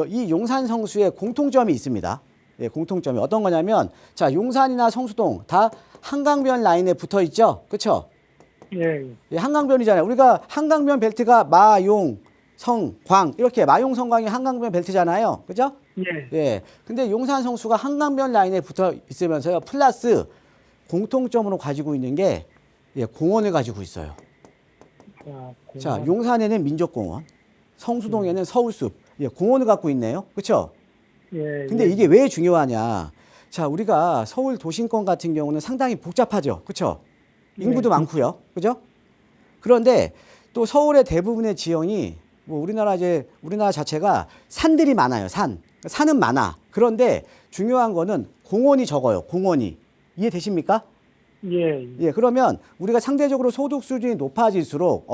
[SPEAKER 2] 이 용산 성수에 공통점이 있습니다. 예, 공통점이 어떤 거냐면 자, 용산이나 성수동 다 한강변 라인에 붙어 있죠. 그렇죠?
[SPEAKER 4] 예,
[SPEAKER 2] 예, 한강변이잖아요. 우리가 한강변 벨트가 마용, 성, 광 이렇게 마용, 성광이 한강변 벨트잖아요. 그죠?
[SPEAKER 4] 예,
[SPEAKER 2] 예. 근데 용산 성수가 한강변 라인에 붙어 있으면서요. 플러스 공통점으로 가지고 있는 게 예, 공원을 가지고 있어요.
[SPEAKER 4] 아,
[SPEAKER 2] 자, 용산에는 민족공원, 성수동에는 서울숲, 예, 공원을 갖고 있네요. 그렇죠?
[SPEAKER 4] 예,
[SPEAKER 2] 근데
[SPEAKER 4] 예,
[SPEAKER 2] 이게 왜 중요하냐? 자, 우리가 서울 도심권 같은 경우는 상당히 복잡하죠. 그렇죠? 인구도
[SPEAKER 4] 네.
[SPEAKER 2] 많고요. 그죠? 그런데 또 서울의 대부분의 지형이 뭐 우리나라 자체가 산들이 많아요. 산은 많아. 그런데 중요한 거는 공원이 적어요. 공원이. 이해되십니까?
[SPEAKER 4] 예,
[SPEAKER 2] 예, 그러면 우리가 상대적으로 소득 수준이 높아질수록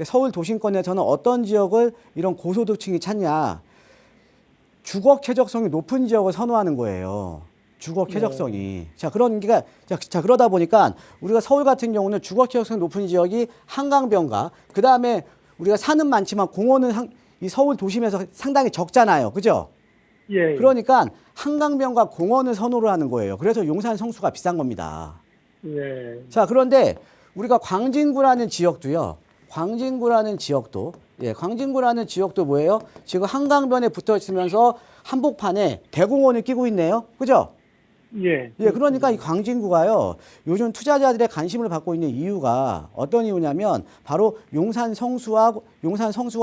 [SPEAKER 2] 서울 도심권에서는 어떤 지역을 이런 고소득층이 찾냐? 주거 쾌적성이 높은 지역을 선호하는 거예요. 주거 쾌적성이. 자, 그러다 보니까 우리가 서울 같은 경우는 주거 쾌적성이 높은 지역이 한강변가, 그 다음에 우리가 산은 많지만 공원은 이 서울 도심에서 상당히 적잖아요. 그죠?
[SPEAKER 4] 예,
[SPEAKER 2] 그러니까 한강변과 공원을 선호를 하는 거예요. 그래서 용산 성수가 비싼 겁니다.
[SPEAKER 4] 예,
[SPEAKER 2] 자, 그런데 우리가 광진구라는 지역도 뭐예요? 지금 한강변에 붙어 있으면서 한복판에 대공원을 끼고 있네요. 그죠?
[SPEAKER 4] 예,
[SPEAKER 2] 예, 그러니까 이 광진구가요, 요즘 투자자들의 관심을 받고 있는 이유가 어떤 이유냐면 바로 용산 성수가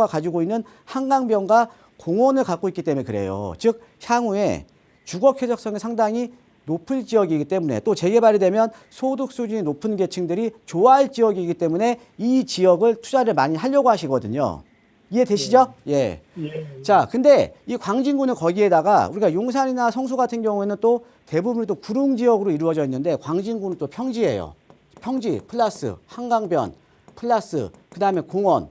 [SPEAKER 2] 가지고 있는 한강변과 공원을 갖고 있기 때문에 그래요. 즉, 향후에 주거 쾌적성이 상당히 높을 지역이기 때문에 또 재개발이 되면 소득 수준이 높은 계층들이 좋아할 지역이기 때문에 이 지역을 투자를 많이 하려고 하시거든요. 이해되시죠? 예.
[SPEAKER 4] 예,
[SPEAKER 2] 자, 근데 이 광진구는 거기에다가 우리가 용산이나 성수 같은 경우에는 또 대부분이 또 구릉 지역으로 이루어져 있는데 광진구는 또 평지예요. 평지 플러스 한강변 플러스 그다음에 공원.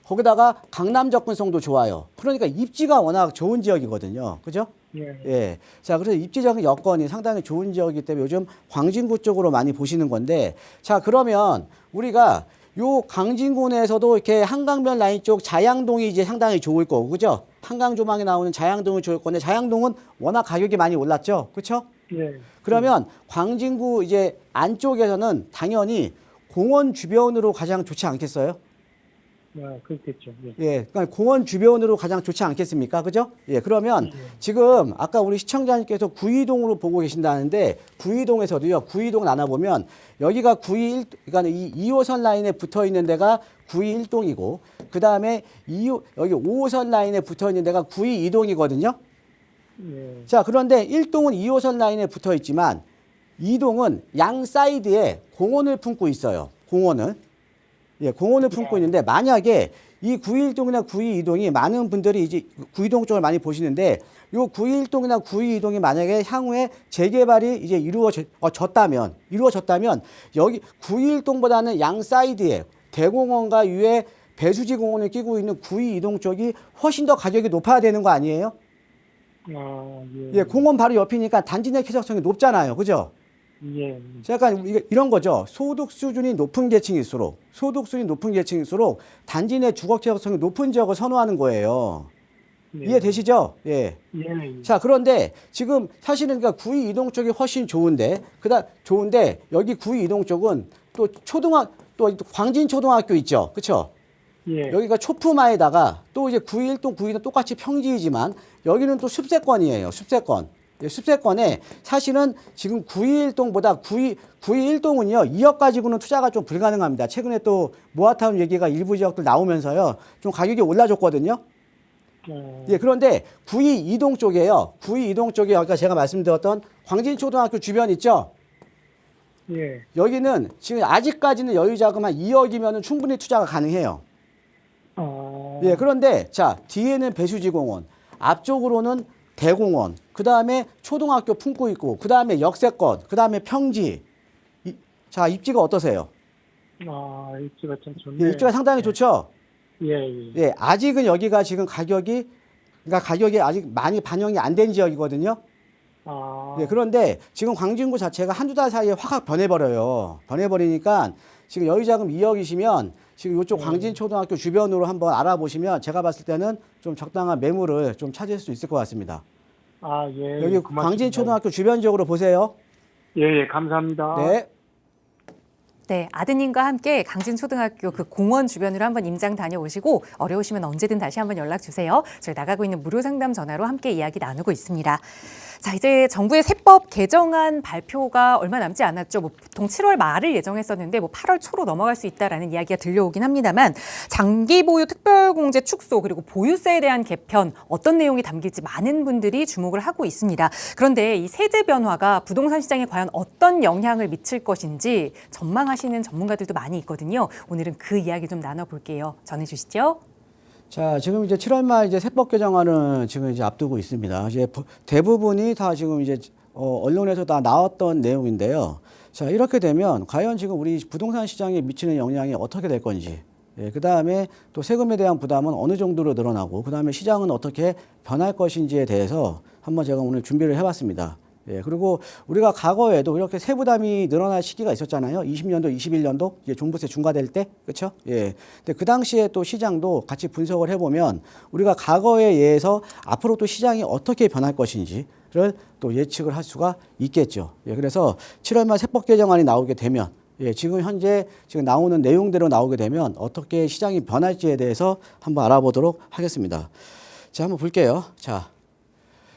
[SPEAKER 2] 거기다가 강남 접근성도 좋아요. 그러니까 입지가 워낙 좋은 지역이거든요. 그죠?
[SPEAKER 4] 예,
[SPEAKER 2] 예. 자, 그래서 입지적인 여건이 상당히 좋은 지역이기 때문에 요즘 광진구 쪽으로 많이 보시는 건데, 자, 그러면 우리가 요 광진구 내에서도 이렇게 한강변 라인 쪽 자양동이 이제 상당히 좋을 거고, 그죠? 한강 조망이 나오는 자양동이 좋을 건데, 자양동은 워낙 가격이 많이 올랐죠? 그렇죠?
[SPEAKER 4] 예,
[SPEAKER 2] 그러면 광진구 이제 안쪽에서는 당연히 공원 주변으로 가장 좋지 않겠어요?
[SPEAKER 4] 아, 그렇겠죠. 예,
[SPEAKER 2] 예, 그러니까 공원 주변으로 가장 좋지 않겠습니까? 그죠? 예, 그러면 지금 아까 우리 시청자님께서 구이동으로 보고 계신다는데 구이동에서도요, 구이동 나눠보면 여기가 그러니까 이 2호선 라인에 붙어 있는 데가 구이 1동이고 그 다음에 여기 5호선 라인에 붙어 있는 데가 구이 2동이거든요.
[SPEAKER 4] 예,
[SPEAKER 2] 자, 그런데 1동은 2호선 라인에 붙어 있지만 2동은 양 사이드에 공원을 품고 있어요. 공원을 품고 있는데 만약에 이 9.1동이나 9.2동이 많은 분들이 이제 9.2동 쪽을 많이 보시는데 요 9.1동이나 9.2동이 만약에 향후에 재개발이 이제 이루어졌다면 여기 9.1동보다는 양 사이드에 대공원과 위에 배수지 공원을 끼고 있는 9.2동 쪽이 훨씬 더 가격이 높아야 되는 거 아니에요?
[SPEAKER 4] 아, 예,
[SPEAKER 2] 예, 공원 바로 옆이니까 단지 내 쾌적성이 높잖아요. 그죠?
[SPEAKER 4] 예,
[SPEAKER 2] 약간 이런 거죠. 소득 수준이 높은 계층일수록 단지 내 주거 쾌적성이 높은 지역을 선호하는 거예요.
[SPEAKER 4] 예,
[SPEAKER 2] 이해되시죠? 예.
[SPEAKER 4] 예,
[SPEAKER 2] 자, 그런데 지금 사실은 그러니까 구이 이동 쪽이 훨씬 좋은데 여기 구이 이동 쪽은 또 또 광진 초등학교 있죠. 그렇죠?
[SPEAKER 4] 예,
[SPEAKER 2] 여기가 초품화에다가 또 이제 9.1동, 9.2동 똑같이 평지이지만 여기는 또 숲세권이에요. 숲세권. 예, 숲세권에 사실은 지금 9.1동보다 9.1동은요 2억 가지고는 투자가 좀 불가능합니다. 최근에 또 모아타운 얘기가 일부 지역들 나오면서요 좀 가격이 올라졌거든요. 예, 그런데 구의 이동 쪽이에요. 구의 이동 쪽에 아까 제가 말씀드렸던 광진초등학교 주변 있죠?
[SPEAKER 4] 예.
[SPEAKER 2] 여기는 지금 아직까지는 여유자금 한 2억이면 충분히 투자가 가능해요. 예, 그런데 자, 뒤에는 배수지공원, 앞쪽으로는 대공원, 그 다음에 초등학교 품고 있고, 그 다음에 역세권, 그 다음에 평지. 자, 입지가 어떠세요?
[SPEAKER 4] 입지가 참 좋네요.
[SPEAKER 2] 예, 입지가 상당히 좋죠?
[SPEAKER 4] 예.
[SPEAKER 2] 예, 아직은 여기가 지금 가격이, 그러니까 가격이 아직 많이 반영이 안 된 지역이거든요. 예, 그런데 지금 광진구 자체가 한두 달 사이에 확 변해버려요. 변해버리니까 지금 여유자금 2억이시면 지금 이쪽 광진초등학교 주변으로 한번 알아보시면 제가 봤을 때는 좀 적당한 매물을 좀 찾을 수 있을 것 같습니다.
[SPEAKER 4] 예.
[SPEAKER 2] 여기 광진초등학교 주변 지역으로 보세요.
[SPEAKER 4] 예, 감사합니다.
[SPEAKER 2] 네.
[SPEAKER 1] 네, 아드님과 함께 강진초등학교 그 공원 주변으로 한번 임장 다녀오시고 어려우시면 언제든 다시 한번 연락 주세요. 저희 나가고 있는 무료 상담 전화로 함께 이야기 나누고 있습니다. 자, 이제 정부의 세법 개정안 발표가 얼마 남지 않았죠. 보통 7월 말을 예정했었는데 8월 초로 넘어갈 수 있다라는 이야기가 들려오긴 합니다만 장기 보유 특별공제 축소 그리고 보유세에 대한 개편 어떤 내용이 담길지 많은 분들이 주목을 하고 있습니다. 그런데 이 세제 변화가 부동산 시장에 과연 어떤 영향을 미칠 것인지 전망하시는 전문가들도 많이 있거든요. 오늘은 그 이야기 좀 나눠볼게요. 전해주시죠.
[SPEAKER 2] 자, 지금 이제 7월 말 이제 세법 개정안은 지금 이제 앞두고 있습니다. 이제 대부분이 다 지금 이제 언론에서 다 나왔던 내용인데요. 자, 이렇게 되면 과연 지금 우리 부동산 시장에 미치는 영향이 어떻게 될 건지, 예, 그 다음에 또 세금에 대한 부담은 어느 정도로 늘어나고, 그 다음에 시장은 어떻게 변할 것인지에 대해서 한번 제가 오늘 준비를 해봤습니다. 예, 그리고 우리가 과거에도 이렇게 세부담이 늘어날 시기가 있었잖아요. 20년도, 21년도 이제 종부세 중과될 때, 그렇죠? 예. 근데 그 당시에 또 시장도 같이 분석을 해보면 우리가 과거에 의해서 앞으로 또 시장이 어떻게 변할 것인지를 또 예측을 할 수가 있겠죠. 예, 그래서 7월 말 세법 개정안이 나오게 되면, 예, 지금 현재 지금 나오는 내용대로 나오게 되면 어떻게 시장이 변할지에 대해서 한번 알아보도록 하겠습니다. 자, 한번 볼게요. 자,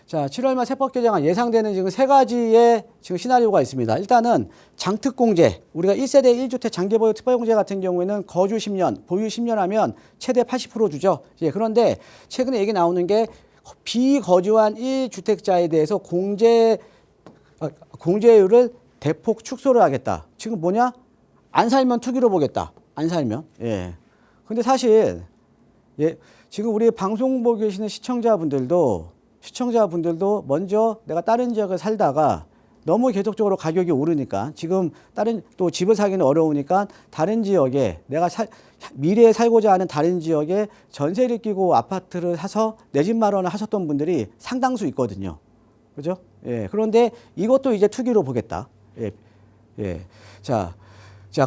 [SPEAKER 2] 7월 말 세법 개정안 예상되는 지금 세 가지의 지금 시나리오가 있습니다. 일단은 장특공제, 우리가 1세대 1주택 장기보유 특별공제 같은 경우에는 거주 10년, 보유 10년 하면 최대 80% 주죠. 예, 그런데 최근에 얘기 나오는 게 비거주한 1주택자에 대해서 공제율을 대폭 축소를 하겠다. 지금 뭐냐? 안 살면 투기로 보겠다. 안 살면. 예. 근데 사실, 예, 지금 우리 방송 보고 계시는 시청자분들도 먼저 내가 다른 지역에 살다가 너무 계속적으로 가격이 오르니까 지금 다른 또 집을 사기는 어려우니까 다른 지역에 내가 미래에 살고자 하는 다른 지역에 전세를 끼고 아파트를 사서 내 집 마련을 하셨던 분들이 상당수 있거든요. 그죠? 예. 그런데 이것도 이제 투기로 보겠다. 예. 예. 자,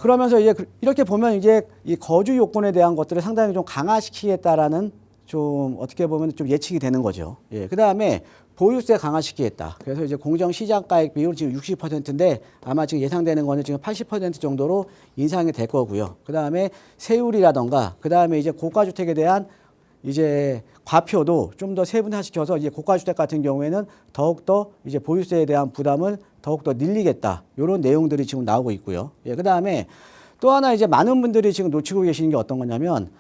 [SPEAKER 2] 그러면서 이제 이렇게 보면 이제 이 거주 요건에 대한 것들을 상당히 좀 강화시키겠다라는 좀 어떻게 보면 좀 예측이 되는 거죠. 예. 그 다음에 보유세 강화시키겠다. 그래서 이제 공정시장가액 비율 지금 60%인데 아마 지금 예상되는 거는 지금 80% 정도로 인상이 될 거고요. 그 다음에 세율이라던가 그 다음에 이제 고가주택에 대한 이제 과표도 좀 더 세분화시켜서 이제 고가주택 같은 경우에는 더욱더 이제 보유세에 대한 부담을 더욱더 늘리겠다. 이런 내용들이 지금 나오고 있고요. 예. 그 다음에 또 하나 이제 많은 분들이 지금 놓치고 계시는 게 어떤 거냐면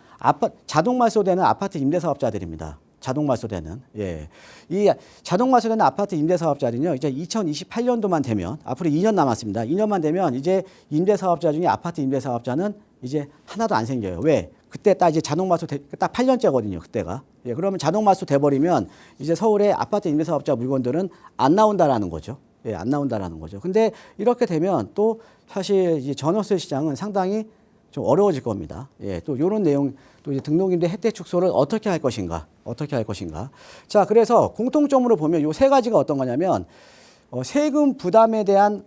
[SPEAKER 2] 자동 말소되는 아파트 임대사업자들입니다. 자동 말소되는. 예. 이 자동 말소되는 아파트 임대사업자는요, 이제 2028년도만 되면, 앞으로 2년 남았습니다. 2년만 되면 이제 임대사업자 중에 아파트 임대사업자는 이제 하나도 안 생겨요. 왜? 그때 딱 이제 자동 말소 딱 8년째거든요. 그때가. 예. 그러면 자동 말소 돼버리면 이제 서울의 아파트 임대사업자 물건들은 안 나온다라는 거죠. 예. 안 나온다라는 거죠. 근데 이렇게 되면 또 사실 이제 전월세 시장은 상당히 좀 어려워질 겁니다. 예, 또 이런 내용, 또 이제 등록임대 혜택 축소를 어떻게 할 것인가. 자, 그래서 공통점으로 보면 요 세 가지가 어떤 거냐면, 세금 부담에 대한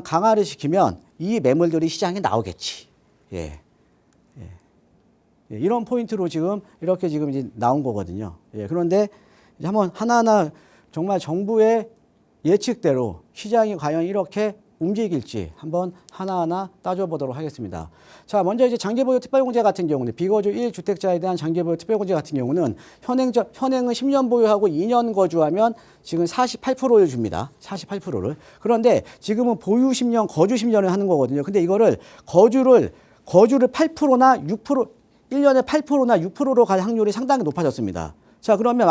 [SPEAKER 2] 강화를 시키면 이 매물들이 시장에 나오겠지. 예. 이런 포인트로 지금 이렇게 지금 이제 나온 거거든요. 예, 그런데 이제 한번 하나하나 정말 정부의 예측대로 시장이 과연 이렇게 움직일지 한번 하나하나 따져보도록 하겠습니다. 자, 먼저 이제 장기보유 특별공제 같은 경우는 비거주 1주택자에 대한 장기보유 특별공제 같은 경우는 현행은 10년 보유하고 2년 거주하면 지금 48%를 줍니다. 48%를. 그런데 지금은 보유 10년, 거주 10년을 하는 거거든요. 근데 이거를 거주를 8%나 6%, 1년에 8%나 6%로 갈 확률이 상당히 높아졌습니다. 자, 그러면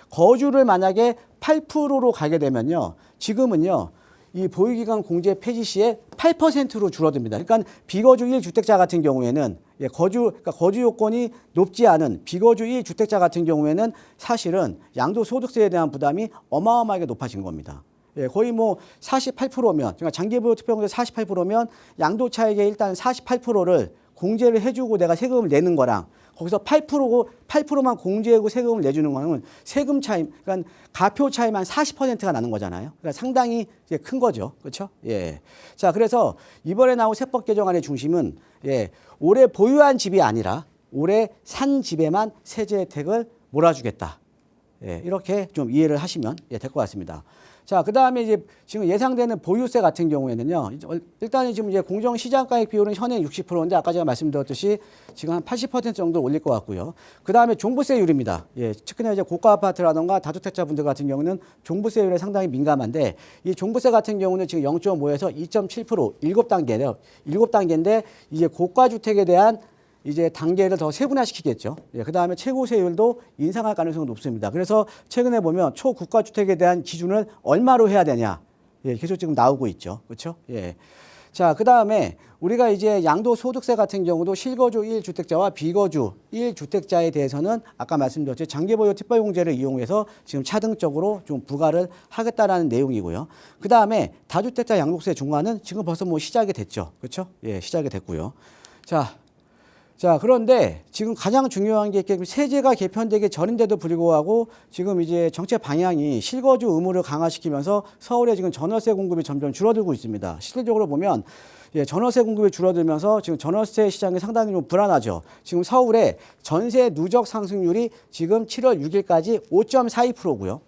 [SPEAKER 2] 거주를 만약에 8%로 가게 되면요. 지금은요. 이 보유기간 공제 폐지 시에 8%로 줄어듭니다. 그러니까 비거주 1주택자 같은 경우에는 그러니까 거주 요건이 높지 않은 비거주 1주택자 같은 경우에는 사실은 양도소득세에 대한 부담이 어마어마하게 높아진 겁니다. 거의 뭐 48%면, 그러니까 장기보유 투표용도 48%면 양도차익의 일단 48%를 공제를 해주고 내가 세금을 내는 거랑 거기서 8%만 공제하고 세금을 내주는 거는 세금 차이, 그러니까 가표 차이만 40%가 나는 거잖아요. 그러니까 상당히 큰 거죠. 그렇죠? 예. 자, 그래서 이번에 나온 세법 개정안의 중심은 올해 보유한 집이 아니라 올해 산 집에만 세제 혜택을 몰아주겠다. 이렇게 좀 이해를 하시면 될 것 같습니다. 자, 그 다음에 이제 지금 예상되는 보유세 같은 경우에는요, 일단은 지금 이제 공정시장가액 비율은 현행 60%인데 아까 제가 말씀드렸듯이 지금 한 80% 정도 올릴 것 같고요. 그 다음에 종부세율입니다. 특히나 이제 고가 아파트라던가 다주택자 분들 같은 경우는 종부세율에 상당히 민감한데 이 종부세 같은 경우는 지금 0.5에서 2.7% 7단계예요. 7단계인데 이제 고가 주택에 대한 이제 단계를 더 세분화시키겠죠. 그 다음에 최고세율도 인상할 가능성이 높습니다. 그래서 최근에 보면 초고가 주택에 대한 기준을 얼마로 해야 되냐, 계속 지금 나오고 있죠. 그렇죠? 자, 그 다음에 우리가 이제 양도소득세 같은 경우도 실거주 1주택자와 비거주 1주택자에 대해서는 아까 말씀드렸죠. 장기보유 특별공제를 이용해서 지금 차등적으로 좀 부과를 하겠다라는 내용이고요. 그 다음에 다주택자 양도세 중과는 지금 벌써 뭐 시작이 됐죠. 그렇죠? 시작이 됐고요. 자, 그런데 지금 가장 중요한 게 세제가 개편되기 전인데도 불구하고 지금 이제 정책 방향이 실거주 의무를 강화시키면서 서울에 지금 전월세 공급이 점점 줄어들고 있습니다. 실질적으로 보면 전월세 공급이 줄어들면서 지금 전월세 시장이 상당히 좀 불안하죠. 지금 서울의 전세 누적 상승률이 지금 7월 6일까지 5.42%고요.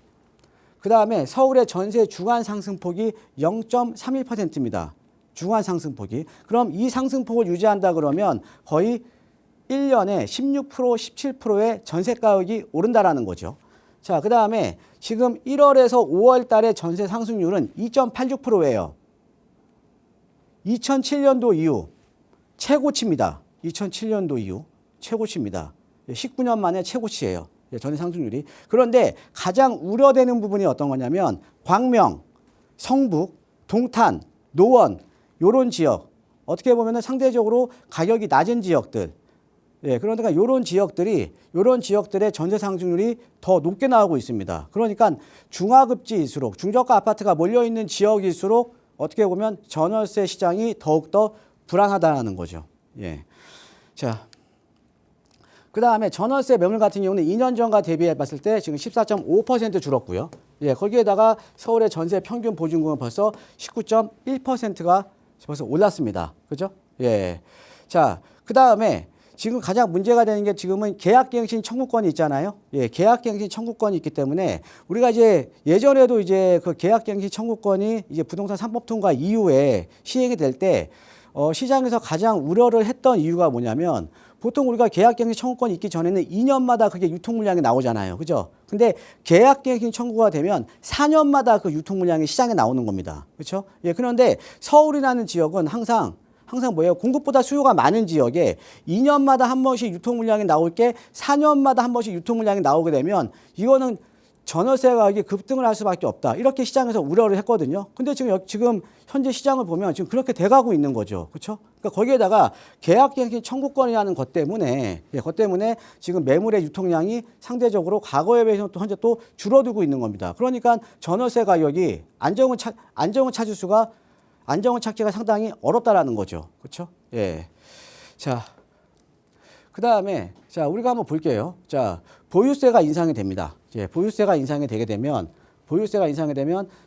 [SPEAKER 2] 그 다음에 서울의 전세 주간 상승폭이 0.31%입니다. 주간 상승폭이. 그럼 이 상승폭을 유지한다 그러면 거의 1년에 16%, 17%의 전세 가격이 오른다라는 거죠. 자, 그 다음에 지금 1월에서 5월 달의 전세 상승률은 2.86%예요. 2007년도 이후 최고치입니다. 2007년도 이후 최고치입니다. 19년 만에 최고치예요. 전세 상승률이. 그런데 가장 우려되는 부분이 어떤 거냐면 광명, 성북, 동탄, 노원 요런 지역, 어떻게 보면 상대적으로 가격이 낮은 지역들, 그러니까 이런 지역들의 전세 상승률이 더 높게 나오고 있습니다. 그러니까 중하급지일수록 중저가 아파트가 몰려 있는 지역일수록 어떻게 보면 전월세 시장이 더욱더 불안하다는 거죠. 자, 그 다음에 전월세 매물 같은 경우는 2년 전과 대비해 봤을 때 지금 14.5% 줄었고요. 거기에다가 서울의 전세 평균 보증금은 벌써 19.1%가 벌써 올랐습니다. 그죠? 자, 그 다음에 지금 가장 문제가 되는 게 지금은 계약갱신 청구권이 있잖아요. 계약갱신 청구권이 있기 때문에 우리가 이제 예전에도 이제 그 계약갱신 청구권이 이제 부동산 3법 통과 이후에 시행이 될 때 시장에서 가장 우려를 했던 이유가 뭐냐면 보통 우리가 계약갱신 청구권이 있기 전에는 2년마다 그게 유통 물량이 나오잖아요. 그죠? 근데 계약갱신 청구가 되면 4년마다 그 유통 물량이 시장에 나오는 겁니다. 그렇죠? 그런데 서울이라는 지역은 항상 뭐예요? 공급보다 수요가 많은 지역에 2년마다 한 번씩 유통 물량이 나올 게 4년마다 한 번씩 유통 물량이 나오게 되면 이거는 전월세 가격이 급등을 할 수밖에 없다. 이렇게 시장에서 우려를 했거든요. 근데 지금 현재 시장을 보면 지금 그렇게 돼가고 있는 거죠. 그렇죠? 그러니까 거기에다가 계약갱신 청구권이라는 것 때문에 지금 매물의 유통량이 상대적으로 과거에 비해서 또 현재 또 줄어들고 있는 겁니다. 그러니까 전월세 가격이 안정을 찾기가 상당히 어렵다라는 거죠. 그렇죠? 자, 그 다음에 우리가 한번 볼게요. 자, 보유세가 인상이 됩니다. 보유세가 인상이 되게 되면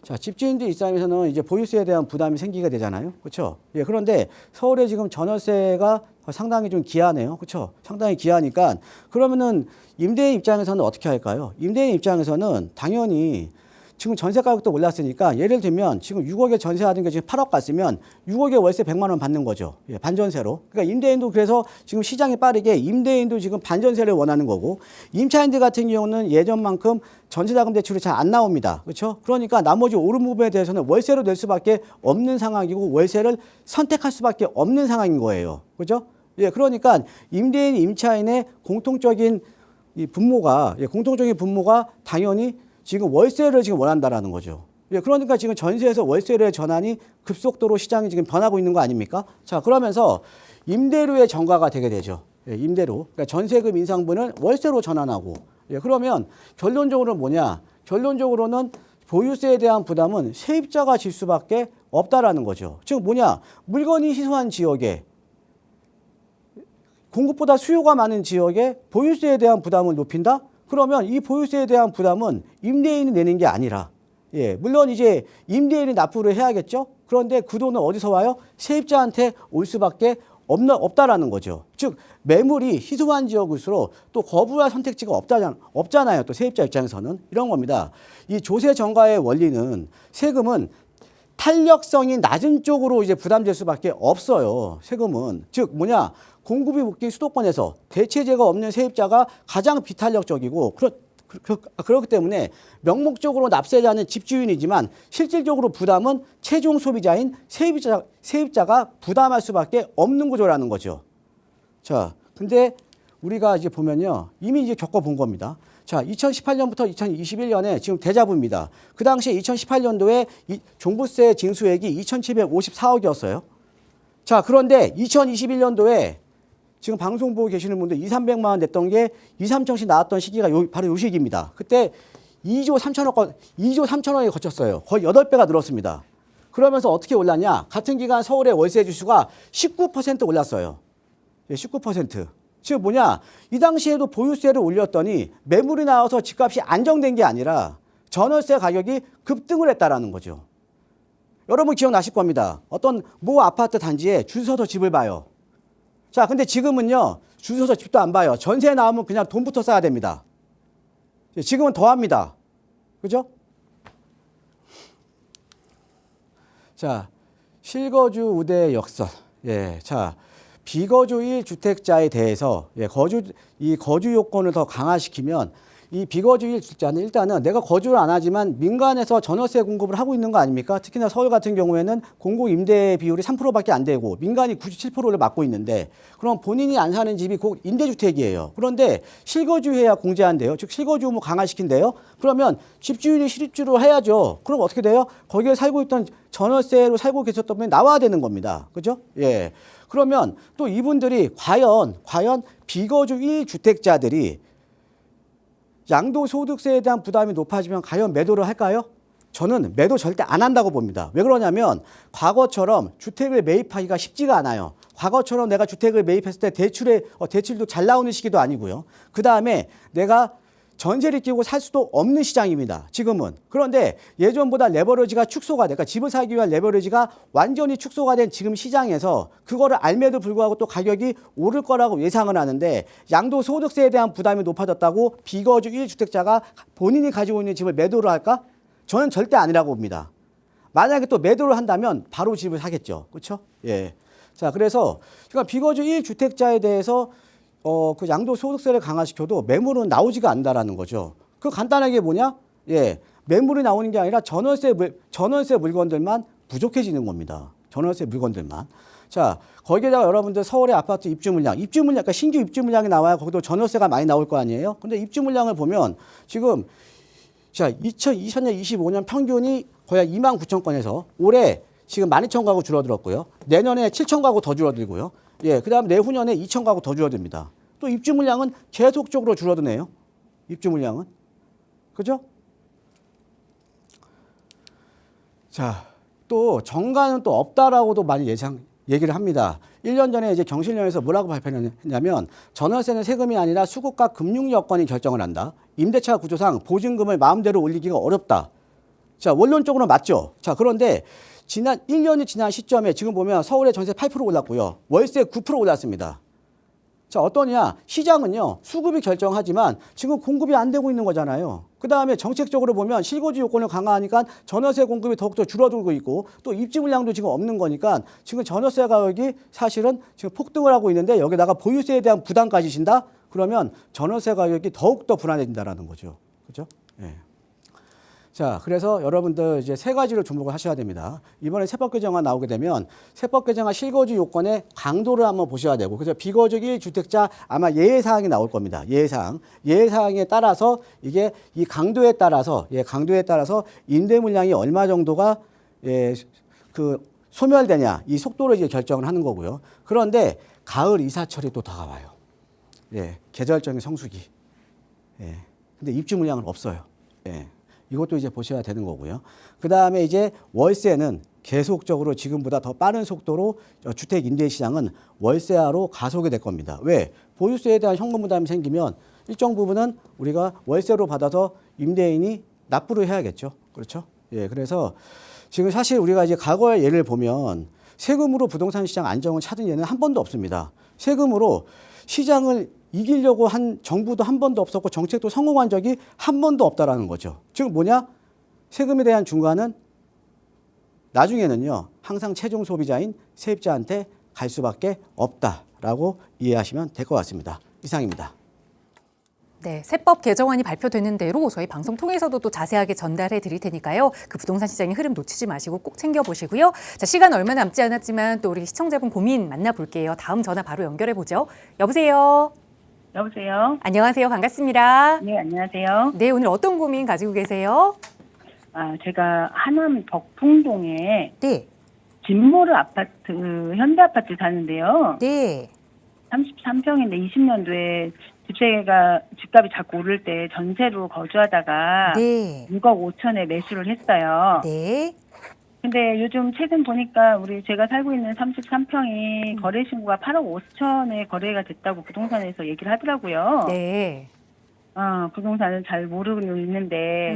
[SPEAKER 2] 자, 집주인들 입장에서는 이제 보유세에 대한 부담이 생기게 되잖아요. 그렇죠? 그런데 서울에 지금 전월세가 상당히 좀 기하네요. 그렇죠? 상당히 기하니까 그러면은 임대인 입장에서는 어떻게 할까요? 임대인 입장에서는 당연히 지금 전세 가격도 올랐으니까 예를 들면 지금 6억에 전세하던 게 지금 8억 갔으면 6억에 월세 100만 원 받는 거죠. 반전세로. 그러니까 임대인도 그래서 지금 시장이 빠르게 임대인도 지금 반전세를 원하는 거고 임차인들 같은 경우는 예전만큼 전세자금 대출이 잘 안 나옵니다. 그렇죠? 그러니까 나머지 오른 부분에 대해서는 월세로 낼 수밖에 없는 상황이고 월세를 선택할 수밖에 없는 상황인 거예요. 그렇죠? 예, 그러니까 임대인, 임차인의 공통적인 이 분모가 공통적인 분모가 당연히 지금 월세를 지금 원한다라는 거죠. 예, 그러니까 지금 전세에서 월세로의 전환이 급속도로 시장이 지금 변하고 있는 거 아닙니까? 자, 그러면서 임대료의 전가가 되게 되죠. 예, 임대료. 그러니까 전세금 인상분을 월세로 전환하고. 예, 그러면 결론적으로는 뭐냐? 결론적으로는 보유세에 대한 부담은 세입자가 질 수밖에 없다라는 거죠. 즉 뭐냐? 물건이 희소한 지역에 공급보다 수요가 많은 지역에 보유세에 대한 부담을 높인다? 그러면 이 보유세에 대한 부담은 임대인이 내는 게 아니라 예, 물론 이제 임대인이 납부를 해야겠죠. 그런데 그 돈은 어디서 와요? 세입자한테 올 수밖에 없다라는 거죠. 즉 매물이 희소한 지역일수록 또 거부할 선택지가 없잖아요. 또 세입자 입장에서는 이런 겁니다. 이 조세 전가의 원리는 세금은 탄력성이 낮은 쪽으로 이제 부담될 수밖에 없어요. 세금은 즉 뭐냐? 공급이 묶인 수도권에서 대체제가 없는 세입자가 가장 비탄력적이고 그렇기 때문에 명목적으로 납세자는 집주인이지만 실질적으로 부담은 최종 소비자인 세입자가 부담할 수밖에 없는 구조라는 거죠. 자, 근데 우리가 이제 보면요. 이미 이제 겪어본 겁니다. 자, 2018년부터 2021년에 지금 대자부입니다. 그 당시에 2018년도에 종부세 징수액이 2,754억이었어요. 자, 그런데 2021년도에 지금 방송 보고 계시는 분들 2,300만 원 냈던 게 2, 3천씩 나왔던 시기가 바로 요 시기입니다. 그때 2조 3천억이 거쳤어요. 거의 8배가 늘었습니다. 그러면서 어떻게 올랐냐? 같은 기간 서울의 월세 지수가 19% 올랐어요. 예, 19%. 즉 뭐냐? 이 당시에도 보유세를 올렸더니 매물이 나와서 집값이 안정된 게 아니라 전월세 가격이 급등을 했다라는 거죠. 여러분 기억나실 겁니다. 어떤 모 아파트 단지에 줄 서서 집을 봐요. 자, 근데 지금은요, 줄 서서 집도 안 봐요. 전세 나오면 그냥 돈부터 써야 됩니다. 지금은 더 합니다. 그죠? 자, 실거주 우대 역설. 예, 자, 비거주 1주택자에 대해서 이 거주 요건을 더 강화시키면 이 비거주 1주택자는 일단은 내가 거주를 안 하지만 민간에서 전월세 공급을 하고 있는 거 아닙니까? 특히나 서울 같은 경우에는 공공 임대 비율이 3%밖에 안 되고 민간이 97%를 맡고 있는데 그럼 본인이 안 사는 집이 곧 임대주택이에요. 그런데 실거주해야 공제한대요. 즉 실거주 의무 강화시킨대요. 그러면 집주인이 실입주를 해야죠. 그럼 어떻게 돼요? 거기에 살고 있던 전월세로 살고 계셨던 분이 나와야 되는 겁니다. 그죠? 예. 그러면 또 이분들이 과연 비거주 1주택자들이 양도소득세에 대한 부담이 높아지면 과연 매도를 할까요? 저는 매도 절대 안 한다고 봅니다. 왜 그러냐면 과거처럼 주택을 매입하기가 쉽지가 않아요. 과거처럼 내가 주택을 매입했을 때 대출도 잘 나오는 시기도 아니고요. 그 다음에 내가 전세를 끼고 살 수도 없는 시장입니다. 지금은. 그런데 예전보다 레버리지가 축소가 그러니까 집을 사기 위한 레버리지가 완전히 축소가 된 지금 시장에서 그거를 알매도 불구하고 또 가격이 오를 거라고 예상을 하는데 양도소득세에 대한 부담이 높아졌다고 비거주 1주택자가 본인이 가지고 있는 집을 매도를 할까? 저는 절대 아니라고 봅니다. 만약에 또 매도를 한다면 바로 집을 사겠죠. 그렇죠? 예. 자, 그래서 그러니까 비거주 1주택자에 대해서 그 양도소득세를 강화시켜도 매물은 나오지가 않는다라는 거죠. 그 간단하게 뭐냐? 예, 매물이 나오는 게 아니라 전월세 물건들만 부족해지는 겁니다. 전월세 물건들만. 자, 거기에다가 여러분들 서울의 아파트 입주 물량, 그러니까 신규 입주 물량이 나와야 거기도 전월세가 많이 나올 거 아니에요? 근데 입주 물량을 보면 지금 자, 2020년, 25년 평균이 거의 29,000건에서 올해 지금 12,000가구 줄어들었고요. 내년에 7,000가구 더 줄어들고요. 예, 그 다음 내후년에 2,000가구 더 줄어듭니다. 또 입주 물량은 계속적으로 줄어드네요. 입주 물량은. 그죠? 자, 또 정가는 또 없다라고도 많이 얘기를 합니다. 1년 전에 이제 경실련에서 뭐라고 발표했냐면 전월세는 세금이 아니라 수급과 금융 여건이 결정을 한다. 임대차 구조상 보증금을 마음대로 올리기가 어렵다. 자, 원론적으로 맞죠. 자, 그런데 지난 1년이 지난 시점에 지금 보면 서울의 전세 8% 올랐고요. 월세 9% 올랐습니다. 자, 어떠냐? 시장은요, 수급이 결정하지만 지금 공급이 안 되고 있는 거잖아요. 그 다음에 정책적으로 보면 실거주 요건을 강화하니까 전월세 공급이 더욱더 줄어들고 있고 또 입지 물량도 지금 없는 거니까 지금 전월세 가격이 사실은 지금 폭등을 하고 있는데 여기다가 보유세에 대한 부담까지 신다? 그러면 전월세 가격이 더욱더 불안해진다라는 거죠. 그죠? 예. 자, 그래서 여러분들 이제 세 가지를 주목을 하셔야 됩니다. 이번에 세법 개정안 나오게 되면 세법 개정안 실거주 요건의 강도를 한번 보셔야 되고, 그래서 비거주 1주택자 아마 예외사항이 나올 겁니다. 예외사항에 따라서 이게 이 강도에 따라서, 강도에 따라서 임대 물량이 얼마 정도가 그 소멸되냐, 이 속도를 이제 결정을 하는 거고요. 그런데 가을 이사철이 또 다가와요. 계절적인 성수기. 근데 입주 물량은 없어요. 이것도 이제 보셔야 되는 거고요. 그 다음에 이제 월세는 계속적으로 지금보다 더 빠른 속도로 주택 임대 시장은 월세화로 가속이 될 겁니다. 왜? 보유세에 대한 현금 부담이 생기면 일정 부분은 우리가 월세로 받아서 임대인이 납부를 해야겠죠. 그렇죠? 그래서 지금 사실 우리가 이제 과거의 예를 보면 세금으로 부동산 시장 안정을 찾은 예는 한 번도 없습니다. 세금으로 시장을 이기려고 한 정부도 한 번도 없었고 정책도 성공한 적이 한 번도 없다라는 거죠. 즉 뭐냐? 세금에 대한 중과는 나중에는요. 항상 최종 소비자인 세입자한테 갈 수밖에 없다라고 이해하시면 될 것 같습니다. 이상입니다.
[SPEAKER 1] 네, 세법 개정안이 발표되는 대로 저희 방송 통해서도 또 자세하게 전달해 드릴 테니까요. 그 부동산 시장의 흐름 놓치지 마시고 꼭 챙겨보시고요. 자, 시간 얼마 남지 않았지만 또 우리 시청자분 고민 만나볼게요. 다음 전화 바로 연결해 보죠. 여보세요.
[SPEAKER 5] 여보세요.
[SPEAKER 1] 안녕하세요. 반갑습니다.
[SPEAKER 5] 네, 안녕하세요.
[SPEAKER 1] 네, 오늘 어떤 고민 가지고 계세요?
[SPEAKER 5] 제가 하남 덕풍동에
[SPEAKER 1] 네.
[SPEAKER 5] 진모르 아파트, 현대 아파트 사는데요.
[SPEAKER 1] 네.
[SPEAKER 5] 33평인데 20년도에 집값이 자꾸 오를 때 전세로 거주하다가
[SPEAKER 1] 네.
[SPEAKER 5] 6억 5천에 매수를 했어요.
[SPEAKER 1] 네.
[SPEAKER 5] 근데 요즘 최근 보니까 제가 살고 있는 33평이 거래 신고가 8억 5천에 거래가 됐다고 부동산에서 얘기를 하더라고요.
[SPEAKER 1] 네.
[SPEAKER 5] 부동산은 잘 모르고 있는데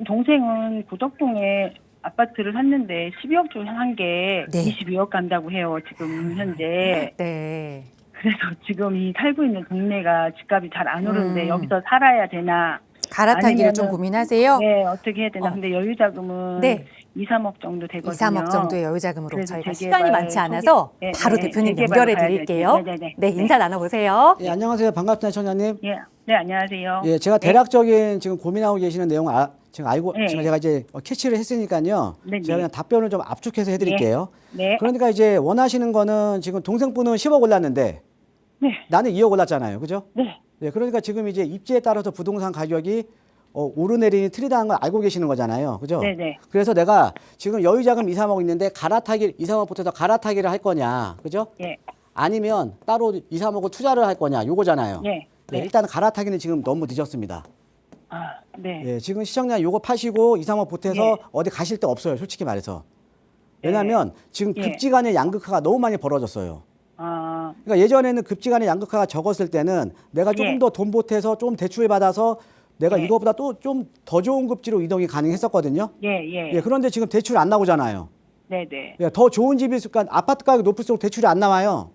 [SPEAKER 5] 동생은 구덕동에 아파트를 샀는데 12억 주 한 게
[SPEAKER 1] 네.
[SPEAKER 5] 22억 간다고 해요. 지금 현재.
[SPEAKER 1] 네.
[SPEAKER 5] 그래서 지금 이 살고 있는 동네가 집값이 잘 안 오르는데 여기서 살아야 되나?
[SPEAKER 1] 갈아타기를 좀
[SPEAKER 5] 아니면은-
[SPEAKER 1] 고민하세요?
[SPEAKER 5] 네, 어떻게 해야 되나? 근데 여유 자금은
[SPEAKER 1] 네.
[SPEAKER 5] 2, 3억 정도 되거든요.
[SPEAKER 1] 2, 3억 정도의 여유 자금으로
[SPEAKER 5] 그래서
[SPEAKER 1] 저희가
[SPEAKER 5] 재개발
[SPEAKER 1] 시간이 많지 않아서
[SPEAKER 5] 네,
[SPEAKER 1] 바로
[SPEAKER 5] 네,
[SPEAKER 1] 대표님
[SPEAKER 5] 재개발
[SPEAKER 1] 연결해
[SPEAKER 5] 가야
[SPEAKER 1] 드릴게요.
[SPEAKER 5] 되죠. 네네네.
[SPEAKER 1] 네, 인사 나눠보세요.
[SPEAKER 2] 안녕하세요. 반갑습니다, 청자님.
[SPEAKER 5] 네, 안녕하세요.
[SPEAKER 2] 제가 대략적인 지금 고민하고 계시는 내용 지금 알고
[SPEAKER 5] 네.
[SPEAKER 2] 지금 제가 이제 캐치를 했으니까요.
[SPEAKER 5] 네네.
[SPEAKER 2] 제가 그냥 답변을 좀 압축해서 해드릴게요.
[SPEAKER 5] 네.
[SPEAKER 2] 그러니까 이제 원하시는 거는 지금 동생분은 10억 올랐는데
[SPEAKER 5] 네.
[SPEAKER 2] 나는 2억 올랐잖아요. 그죠?
[SPEAKER 5] 네.
[SPEAKER 2] 그러니까 지금 이제 입지에 따라서 부동산 가격이 오르내리니 틀리다는 걸 알고 계시는 거잖아요. 그죠?
[SPEAKER 5] 네네.
[SPEAKER 2] 그래서 내가 지금 여유자금 2, 3억 있는데 2, 3억 보태서 갈아타기를 할 거냐. 그죠?
[SPEAKER 5] 네.
[SPEAKER 2] 아니면 따로 2, 3억을 투자를 할 거냐. 요거잖아요.
[SPEAKER 5] 네. 네.
[SPEAKER 2] 일단 갈아타기는 지금 너무 늦었습니다.
[SPEAKER 5] 네.
[SPEAKER 2] 지금 시청자 요거 파시고 2, 3억 보태서
[SPEAKER 5] 예.
[SPEAKER 2] 어디 가실 데 없어요. 솔직히 말해서. 왜냐하면 지금
[SPEAKER 5] 예.
[SPEAKER 2] 급지간의 양극화가 너무 많이 벌어졌어요. 그러니까 예전에는 급지간의 양극화가 적었을 때는 내가 조금
[SPEAKER 5] 예.
[SPEAKER 2] 더 돈 보태서 좀 대출을 받아서 내가
[SPEAKER 5] 예.
[SPEAKER 2] 이거보다 또 좀 더 좋은 급지로 이동이 가능했었거든요.
[SPEAKER 5] 예.
[SPEAKER 2] 그런데 지금 대출 안 나오잖아요.
[SPEAKER 5] 네네.
[SPEAKER 2] 더 좋은 집이 있으니까 아파트 가격이 높을수록 대출이 안 나와요.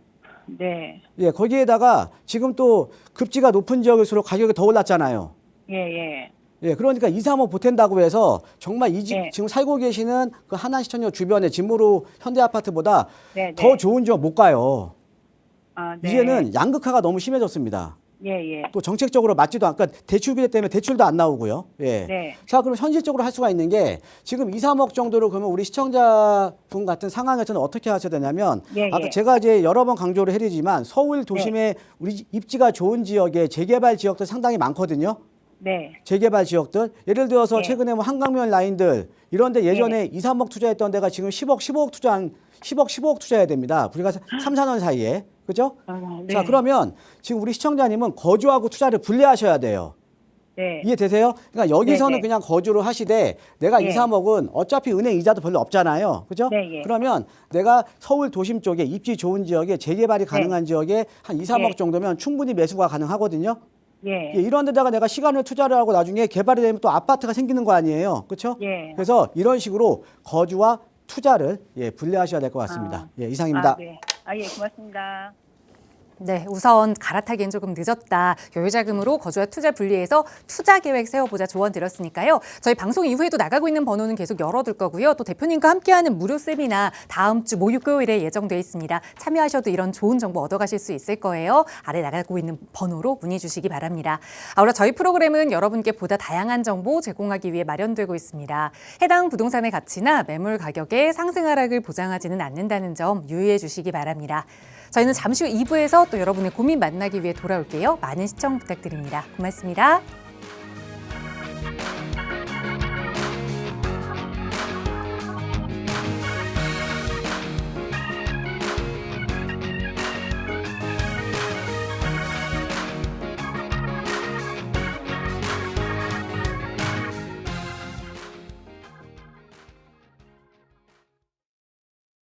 [SPEAKER 5] 네.
[SPEAKER 2] 거기에다가 지금 또 급지가 높은 지역일수록 가격이 더 올랐잖아요.
[SPEAKER 5] 예.
[SPEAKER 2] 그러니까 2, 3억 보탠다고 해서 정말 이 집
[SPEAKER 5] 네.
[SPEAKER 2] 지금 살고 계시는 그 하남시청역 주변에 진모로 현대 아파트보다
[SPEAKER 5] 네.
[SPEAKER 2] 더 좋은 지역 못 가요.
[SPEAKER 5] 네.
[SPEAKER 2] 이제는 양극화가 너무 심해졌습니다.
[SPEAKER 5] 예.
[SPEAKER 2] 또 정책적으로 맞지도 않고 대출 규제 때문에 대출도 안 나오고요.
[SPEAKER 5] 네.
[SPEAKER 2] 자, 그럼 현실적으로 할 수가 있는 게 지금 2, 3억 정도로 그러면 우리 시청자분 같은 상황에서는 어떻게 하셔야 되냐면
[SPEAKER 5] 예.
[SPEAKER 2] 아까 제가 이제 여러 번 강조를 해드리지만 서울 도심에 우리 입지가 좋은 지역에 재개발 지역들 상당히 많거든요.
[SPEAKER 5] 네.
[SPEAKER 2] 재개발 지역들 예를 들어서
[SPEAKER 5] 네.
[SPEAKER 2] 최근에 뭐 한강변 라인들 이런데 예전에 2, 3억 투자했던 데가 지금 15억 투자해야 됩니다. 우리가 3, 4년 사이에. 그죠?
[SPEAKER 5] 네.
[SPEAKER 2] 자, 그러면 지금 우리 시청자님은 거주하고 투자를 분리하셔야 돼요.
[SPEAKER 5] 네.
[SPEAKER 2] 이해되세요? 그러니까 여기서는
[SPEAKER 5] 네.
[SPEAKER 2] 그냥 거주를 하시되 내가
[SPEAKER 5] 네.
[SPEAKER 2] 2, 3억은 어차피 은행 이자도 별로 없잖아요. 그죠?
[SPEAKER 5] 네.
[SPEAKER 2] 그러면 내가 서울 도심 쪽에 입지 좋은 지역에 재개발이 가능한 지역에 한 2, 3억
[SPEAKER 5] 네.
[SPEAKER 2] 정도면 충분히 매수가 가능하거든요.
[SPEAKER 5] 예.
[SPEAKER 2] 이런 데다가 내가 시간을 투자를 하고 나중에 개발이 되면 또 아파트가 생기는 거 아니에요. 그렇죠?
[SPEAKER 5] 예.
[SPEAKER 2] 그래서 이런 식으로 거주와 투자를 분리하셔야 될 것 같습니다. 이상입니다.
[SPEAKER 5] 네. 고맙습니다.
[SPEAKER 1] 네, 우선 갈아타기엔 조금 늦었다. 여유자금으로 거주와 투자 분리해서 투자 계획 세워보자 조언 드렸으니까요. 저희 방송 이후에도 나가고 있는 번호는 계속 열어둘 거고요. 또 대표님과 함께하는 무료 세미나 다음 주 목요일에 예정돼 있습니다. 참여하셔도 이런 좋은 정보 얻어가실 수 있을 거예요. 아래 나가고 있는 번호로 문의 주시기 바랍니다. 아울러 저희 프로그램은 여러분께 보다 다양한 정보 제공하기 위해 마련되고 있습니다. 해당 부동산의 가치나 매물 가격의 상승 하락을 보장하지는 않는다는 점 유의해 주시기 바랍니다. 저희는 잠시 후 2부에서 또 여러분의 고민 만나기 위해 돌아올게요. 많은 시청 부탁드립니다. 고맙습니다.